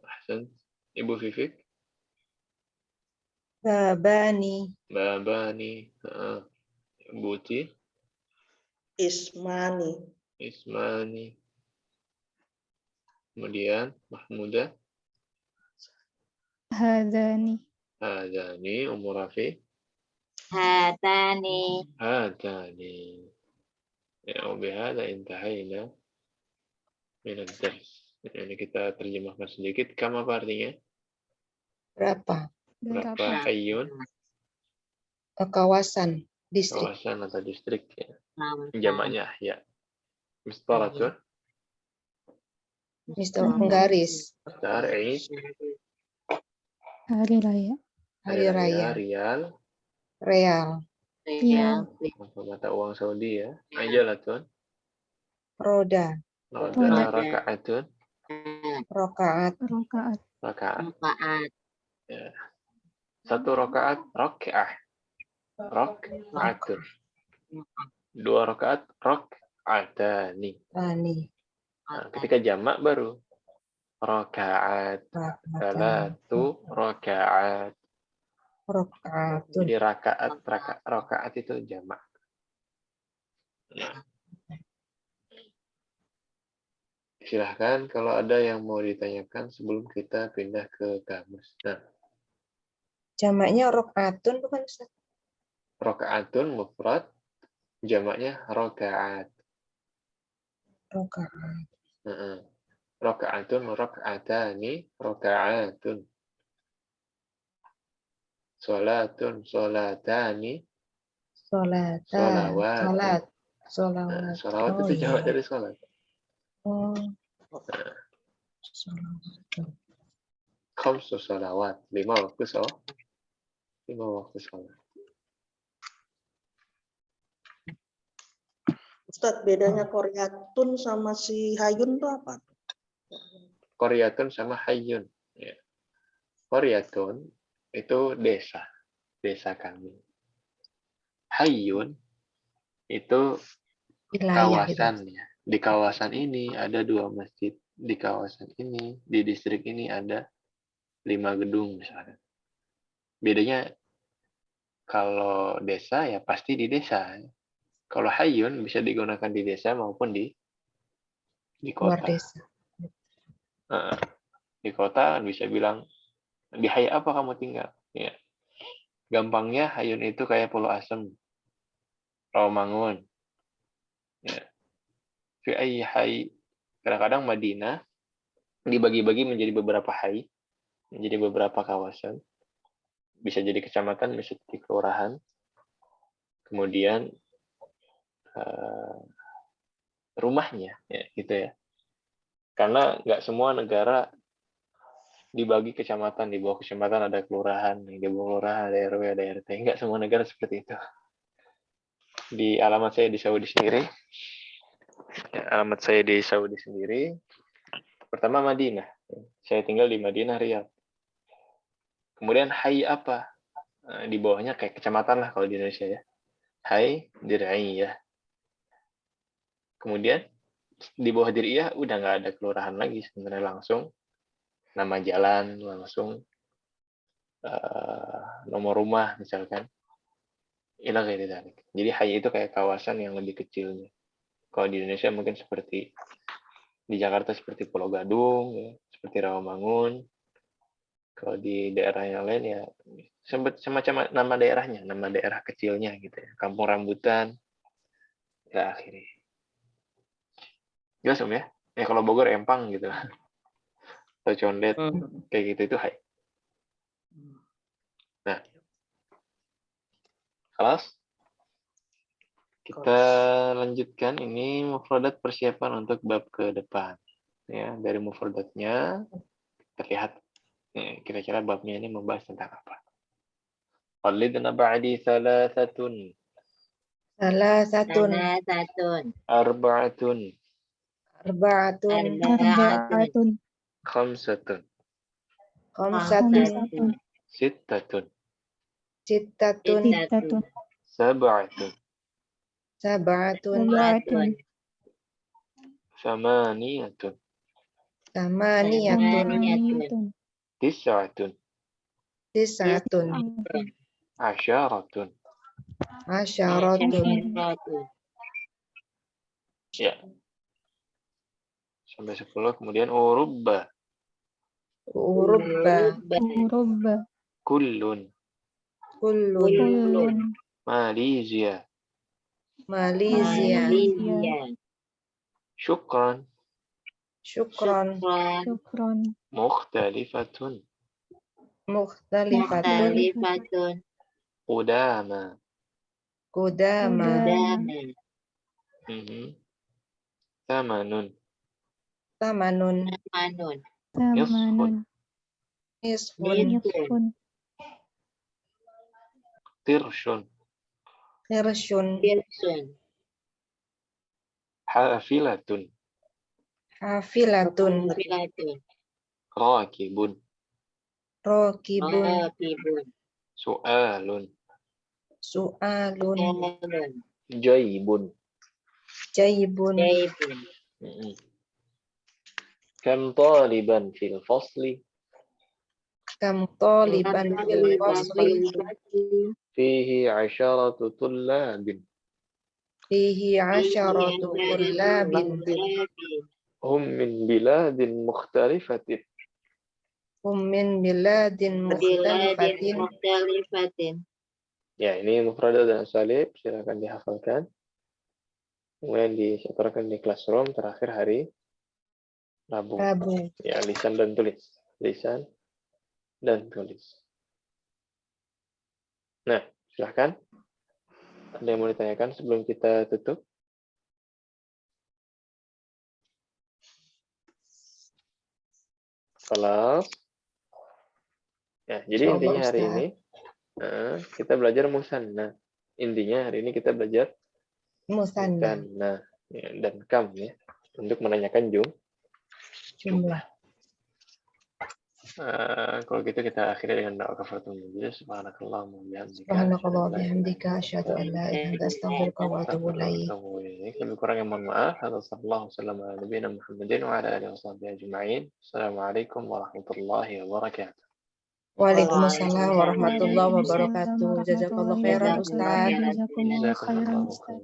Ahsan. Ibu Fifik. Babani. Babani. Ibu Uti. Ismani. Ismani. Kemudian Mahmudah. Hadani. Hadani. Rafi. Hatani. Hadani. Ya, wabihada intahayna minad dars. Ini kita terjemahkan sedikit. Kam apa artinya? Berapa? Berapa? Hayyun. Kawasan. Distrik. Kawasan atau distrik. Ya. Jamaknya ahya. Mistaratun. Mister Penggaris. Mistar. Eid. Hari raya. Hari Raya. Rial. Real. Iya. Mata uang Saudi ya. Ajalatun. Roda. Roda. Rakaatun. Rokaat. Rakaat. Rakaat. Rakaat. Ya. Satu rakaat. Rakaah. Rakaatun. 2 rakaat. Rakaatani. Tani. Nah, ketika jamak baru rakaat. Salatu rakaat. Rokaatun. Jadi rakaat itu jamak. Nah. Silahkan kalau ada yang mau ditanyakan sebelum kita pindah ke kamus. Nah, Jamaknya rokaatun bukan Ustaz? rakaatun mufrad, jamaknya rakaat. Rokaat. Rakaatun, rakaatani, rakaatun. Sholatun, sholatani. Solawat. Nah, sholawat itu jamak dari sholat. Oh. Solawat. Khamsu sholawat. 5 waktu sholat. 5 waktu sholat. Ustadz, bedanya Koryatun sama si Hayun itu apa? Koryatun sama Hayyun. Ya. Koryatun itu desa kami. Hayyun itu kawasan ya. Di kawasan ini ada 2 masjid. Di kawasan ini, di distrik ini ada 5 gedung misalnya. Bedanya kalau desa ya pasti di desa. Kalau Hayyun bisa digunakan di desa maupun di kota. Luar desa. Di kota bisa bilang di Hayy apa kamu tinggal? Ya. Gampangnya Hayyun itu kayak Pulau Asem. Rawamangun. Ya. Fi ayyi hayy. Kadang-kadang Madinah dibagi-bagi menjadi beberapa hayy, menjadi beberapa kawasan. Bisa jadi kecamatan, bisa jadi kelurahan. Kemudian rumahnya, ya, gitu ya. Karena nggak semua negara dibagi kecamatan, di bawah kecamatan ada kelurahan, di bawah kelurahan ada RW, ada RT. Nggak semua negara seperti itu. Di alamat saya di Saudi sendiri, alamat saya di Saudi sendiri, pertama Madinah. Saya tinggal di Madinah, Riyadh. Kemudian Hai apa? Di bawahnya kayak kecamatan lah kalau di Indonesia ya. Hai Dir'iyah. Kemudian di bawah Dir'iyah udah nggak ada kelurahan lagi sebenarnya, langsung nama jalan, langsung nomor rumah misalkan. Ila kayak gitu. Jadi Hai itu kayak kawasan yang lebih kecilnya. Kalau di Indonesia mungkin seperti di Jakarta seperti Pulau Gadung, ya, seperti Rawamangun. Kalau di daerah yang lain ya semacam nama daerahnya, nama daerah kecilnya gitu ya. Kampung Rambutan, ya akhirnya. Jelas Om ya? Ya kalau Bogor Empang gitu. Atau Condet, kayak gitu itu Hai. Nah, kelas kita lanjutkan ini mufradat persiapan untuk bab ke depan. Ya, dari mufradatnya terlihat kira-kira babnya ini membahas tentang apa. Qalidna ba'di thalathatun. Salasatun. Arba'atun. Arba'atun. Khamsatun. Khamsatun. Sittatun. Sittatun. Sittatun. Sab'atun. Sab'atun. Samaniyatun. Samaniyatun. Tis'atun. Tis'atun. Asyaratun. Asyaratun. Ya. Sampai 10, kemudian urubba. Urubba. Kullun. Kullun. Malaysia. Malaysia. Syukran. Syukron. Mukhtalifatun. Mukhtalifatun. Qudama. Kudama. Tamanun. Tamanun. Nisfun. Tirshun. Hirshun. Hafilatun. Hafilatun. Rakibun. Rokibun. Su'alun. Su'alun. Jaibun. Jaibun. Kam taliban fil fasli. Kam taliban fil fasli. Fihi 'asharatu tullabin. Fihi 'asharatu tullabin. Hum min biladin mukhtalifatin. Hum min biladin mukhtalifatin. Ya, ini mufradat dan salib, silakan dihafalkan. Kemudian disetorkan di classroom terakhir hari Rabu. Ya, lisan dan tulis. Lisan dan tulis. Nah, silakan. Ada yang mau ditanyakan sebelum kita tutup? Kelas. Ya, jadi intinya hari ini kita belajar musanna. Intinya hari ini kita belajar musanna ya, dan kam ya, untuk menanyakan jumlah. Kalau gitu kita akhiri dengan doa kafaratul majlis. Subhanakallahumma wa bihamdika asyhadu an la ilaha illa anta astaghfiruka wa atubu ilaik. Lebih kurangnya mohon maaf. Sallallahu alaihi wa sallam Muhammadin wa ala alihi washabbihi ajma'in. Assalamualaikum warahmatullahi wabarakatuh. Waalaikumsalam warahmatullahi wabarakatuh. Jazakallahu khairan Ustaz. Jazakumullah khairan Ustaz.